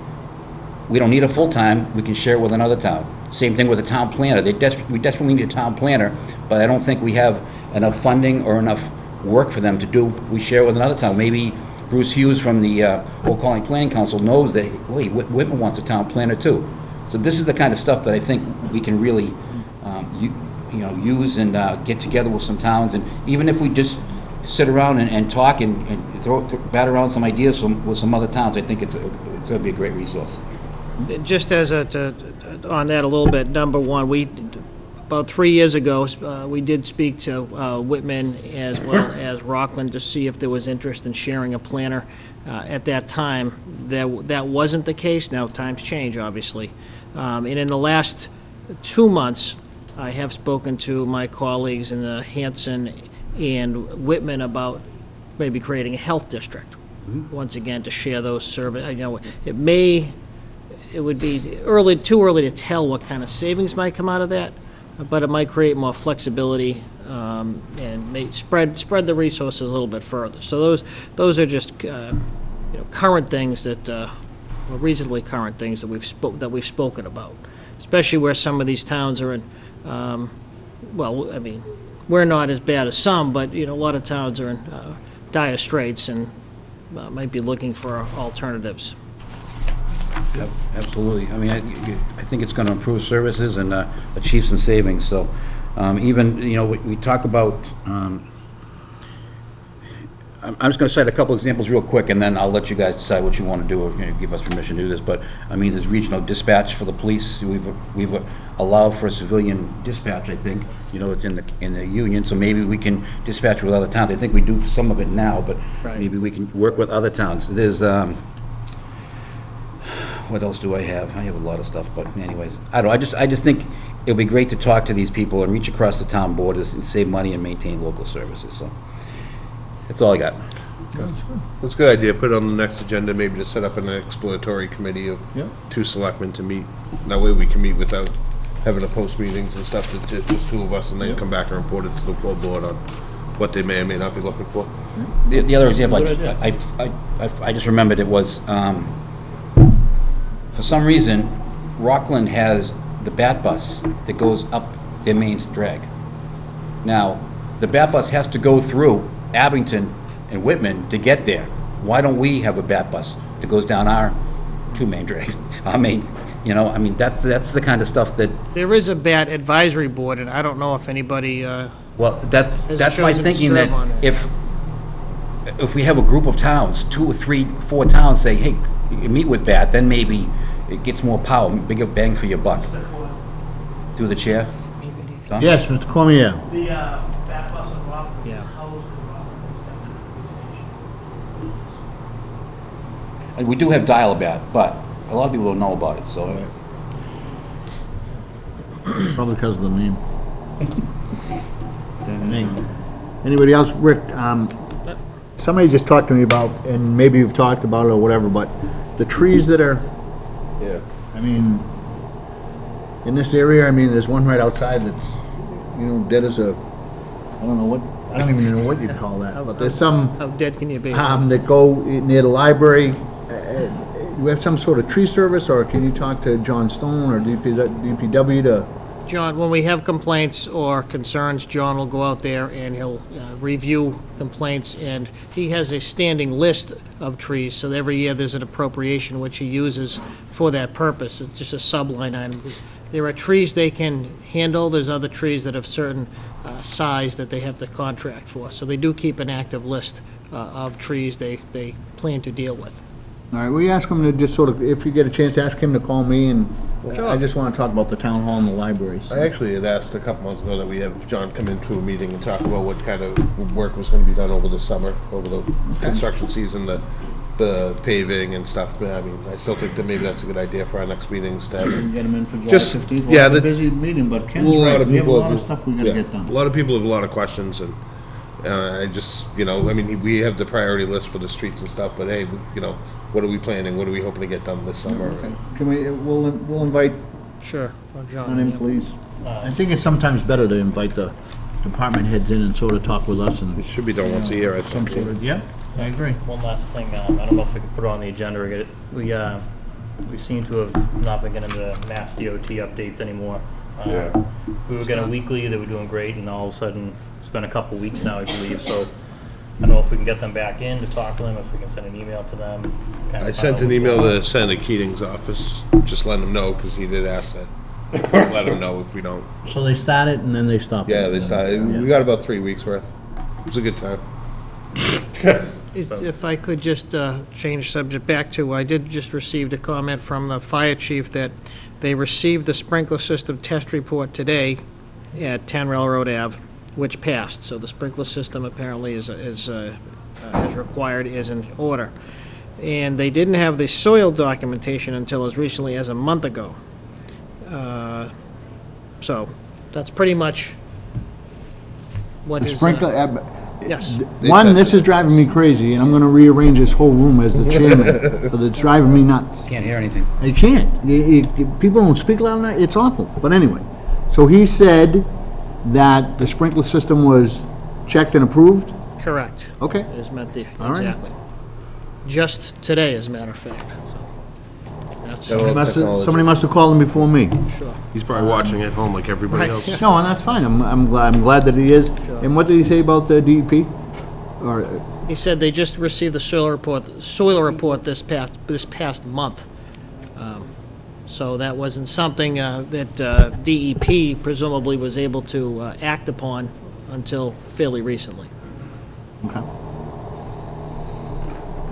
we don't need a full-time, we can share it with another town. Same thing with a town planner. We desperately need a town planner, but I don't think we have enough funding or enough work for them to do. We share it with another town. Maybe Bruce Hughes from the Old Colony Planning Council knows that, wait, Whitman wants a town planner too. So this is the kind of stuff that I think we can really use and get together with some towns. And even if we just sit around and talk and bat around some ideas with some other towns, I think it's going to be a great resource. Just as on that a little bit, number one, about 3 years ago, we did speak to Whitman as well as Rockland to see if there was interest in sharing a planner. At that time, that wasn't the case. Now, times change, obviously. And in the last 2 months, I have spoken to my colleagues in Hanson and Whitman about maybe creating a health district. Mm-hmm. Once again, to share those services. It would be too early to tell what kind of savings might come out of that. but it might create more flexibility and may spread the resources a little bit further. So those are just current things that or reasonably current things that we've spoken about, especially where some of these towns are in. Well, I mean, we're not as bad as some, but a lot of towns are in dire straits and might be looking for alternatives. Yep, absolutely. I mean, I think it's going to improve services and achieve some savings, so even, we talk about, I'm just going to cite a couple examples real quick, and then I'll let you guys decide what you want to do, or give us permission to do this, but, I mean, there's regional dispatch for the police. We've allowed for civilian dispatch, I think, it's in the union, so maybe we can dispatch with other towns. I think we do some of it now, but Right. maybe we can work with other towns. There's, what else do I have? I have a lot of stuff, but anyways, I don't know, I just think it'll be great to talk to these people and reach across the town borders and save money and maintain local services, so that's all I got. That's a good idea. Put it on the next agenda, maybe to set up an exploratory committee of Yeah. 2 selectmen to meet. That way we can meet without having to post meetings and stuff, that's just 2 of us, and then come back and report it to the full board on what they may or may not be looking for. The other example, Good idea. I just remembered it was, for some reason, Rockland has the bat bus that goes up their main drag. Now, the bat bus has to go through Abington and Whitman to get there. Why don't we have a bat bus that goes down our 2 main drags? I mean, I mean, that's the kind of stuff that, There is a bat advisory board, and I don't know if anybody, well, that's my chosen to thinking, serve that on it. if we have a group of towns, 2 or 3, 4 towns say, hey, you meet with bat, then maybe it gets more power, bigger bang for your buck. Through the chair? Tom? Yes, Mr. Cormier. The bat bus in Rockland Yeah. is housed in Rockland Station. And we do have dial-a-bat, but a lot of people don't know about it, so. Probably because of the name. Anybody else? Rick, somebody just talked to me about, and maybe you've talked about it or whatever, but the trees that are, Yeah. I mean, in this area, I mean, there's one right outside that's, dead as a, I don't even know what you'd call that, but there's some how dead can you be? that go near the library. Do we have some sort of tree service, or can you talk to John Stone or DPW to? John, when we have complaints or concerns, John will go out there and he'll review complaints, and he has a standing list of trees, so every year there's an appropriation which he uses for that purpose. It's just a subline item. There are trees they can handle, there's other trees that have certain size that they have to contract for. So they do keep an active list of trees they plan to deal with. All right, we ask him to just sort of, if you get a chance, ask him to call me, and Sure. I just want to talk about the town hall and the libraries. I actually had asked a couple months ago that we have John come into a meeting and talk about what kind of work was gonna be done over the summer, over the construction season, the paving and stuff. But I mean, I still think that maybe that's a good idea for our next meetings to have. Get him in for July Just- 15th. yeah, We'll have a the- busy meeting, but Ken's A lot right. of We have a people lot of stuff we gotta yeah, get done. A lot of people have a lot of questions, and I just, I mean, we have the priority list for the streets and stuff, but hey, what are we planning? What are we hoping to get done this summer? Okay. Can we'll invite Sure. Oh, John, John in, yeah. please. I think it's sometimes better to invite the department heads in and sort of talk with us and It should be done once a year, I some think. sort of, yeah, I agree. One last thing, I don't know if we can put it on the agenda or get it. We seem to have not been getting the Mass DOT updates anymore. Yeah. We were getting weekly, they were doing great, and all of a sudden, it's been a couple weeks now, I believe, so I don't know if we can get them back in to talk to them, if we can send an email to them. kinda I find sent out an what's email going on. to Senator Keating's office, just letting him know, because he did ask that. Let him know if we don't. So they start it and then they stop it. Yeah, they started, we got about 3 weeks worth. It was a good time. If I could just change subject back to, I did just receive a comment from the fire chief that they received the sprinkler system test report today at 10 Railroad Ave, which passed. So the sprinkler system apparently is as required, is in order. And they didn't have the soil documentation until as recently as a month ago. So that's pretty much what The is... sprinkler, Yes. one, this is driving me crazy, and I'm gonna rearrange this whole room as the chairman, so it's driving me nuts. Can't hear anything. You can't. People don't speak loud enough, it's awful. But anyway, So he said that the sprinkler system was checked and approved? Correct. Okay. It is met the, All right. exactly. Just today, as a matter of fact. So That's, Somebody must have called him before me. sure. He's probably watching at home like everybody Right, else. yeah. No, and that's fine. I'm glad that he is. And what did he say about the DEP? Or, He said they just received the soil report this past month. So that wasn't something that DEP presumably was able to act upon until fairly recently. okay.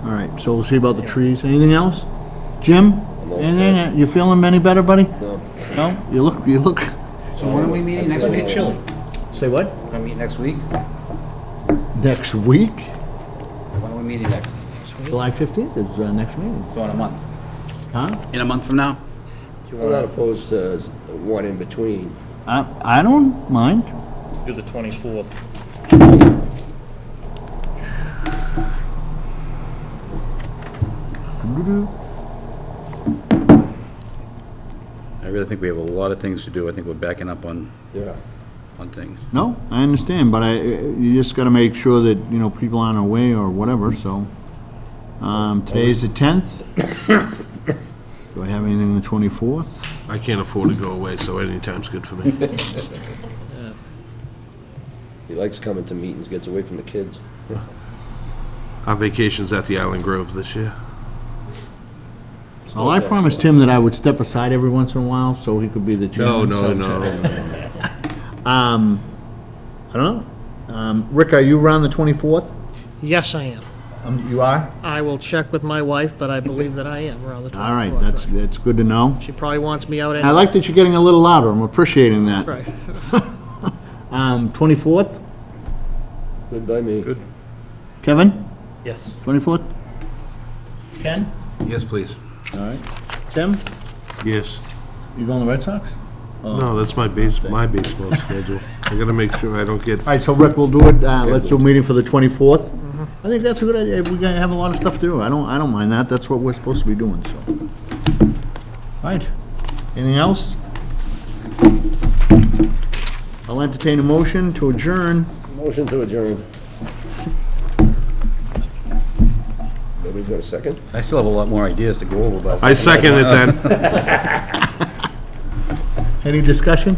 All right, so we'll see about the trees. Anything else? Jim? Anything? You feeling any better, buddy? No. No? You look. So when are we meeting next week? Chilly. Say what? When are we meeting next week? Next week? When are we meeting next? July 15th is next meeting. So in a month? Huh? In a month from now? I'm not opposed to one in between. I don't mind. Do the 24th. I really think we have a lot of things to do. I think we're backing up on Yeah. things. No, I understand, but you just gotta make sure that, people aren't away or whatever, so. Today's the 10th. Do I have anything the 24th? I can't afford to go away, so anytime's good for me. He likes coming to meetings, gets away from the kids. Our vacation's at the Island Grove this year. Well, I promised him that I would step aside every once in a while, so he could be the chairman. No. I don't know. Rick, are you around the 24th? Yes, I am. You are? I will check with my wife, but I believe that I am around the 24th. All right, that's good to know. She probably wants me out I anyway. like that you're getting a little louder, I'm appreciating that. Right. 24th? Good by me. Good. Kevin? Yes. 24th? Ken? Yes, please. All right. Tim? Yes. You going to the Red Sox? No, that's my baseball schedule. I gotta make sure I don't get, All right, so Rick, we'll do it, let's do a meeting for the 24th. I think that's a good idea, we gotta have a lot of stuff to do, I don't mind that, that's what we're supposed to be doing, so. All right, anything else? I'll entertain a motion to adjourn. Motion to adjourn. Nobody's got a second? I still have a lot more ideas to go over, but. I second it then. Any discussion?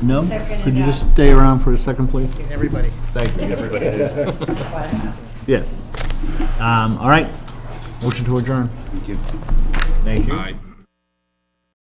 No? Second Could you it just stay around for a second, please? Everybody. Thank you. Yes. All right, motion to adjourn. Thank you. Thank you. Aye.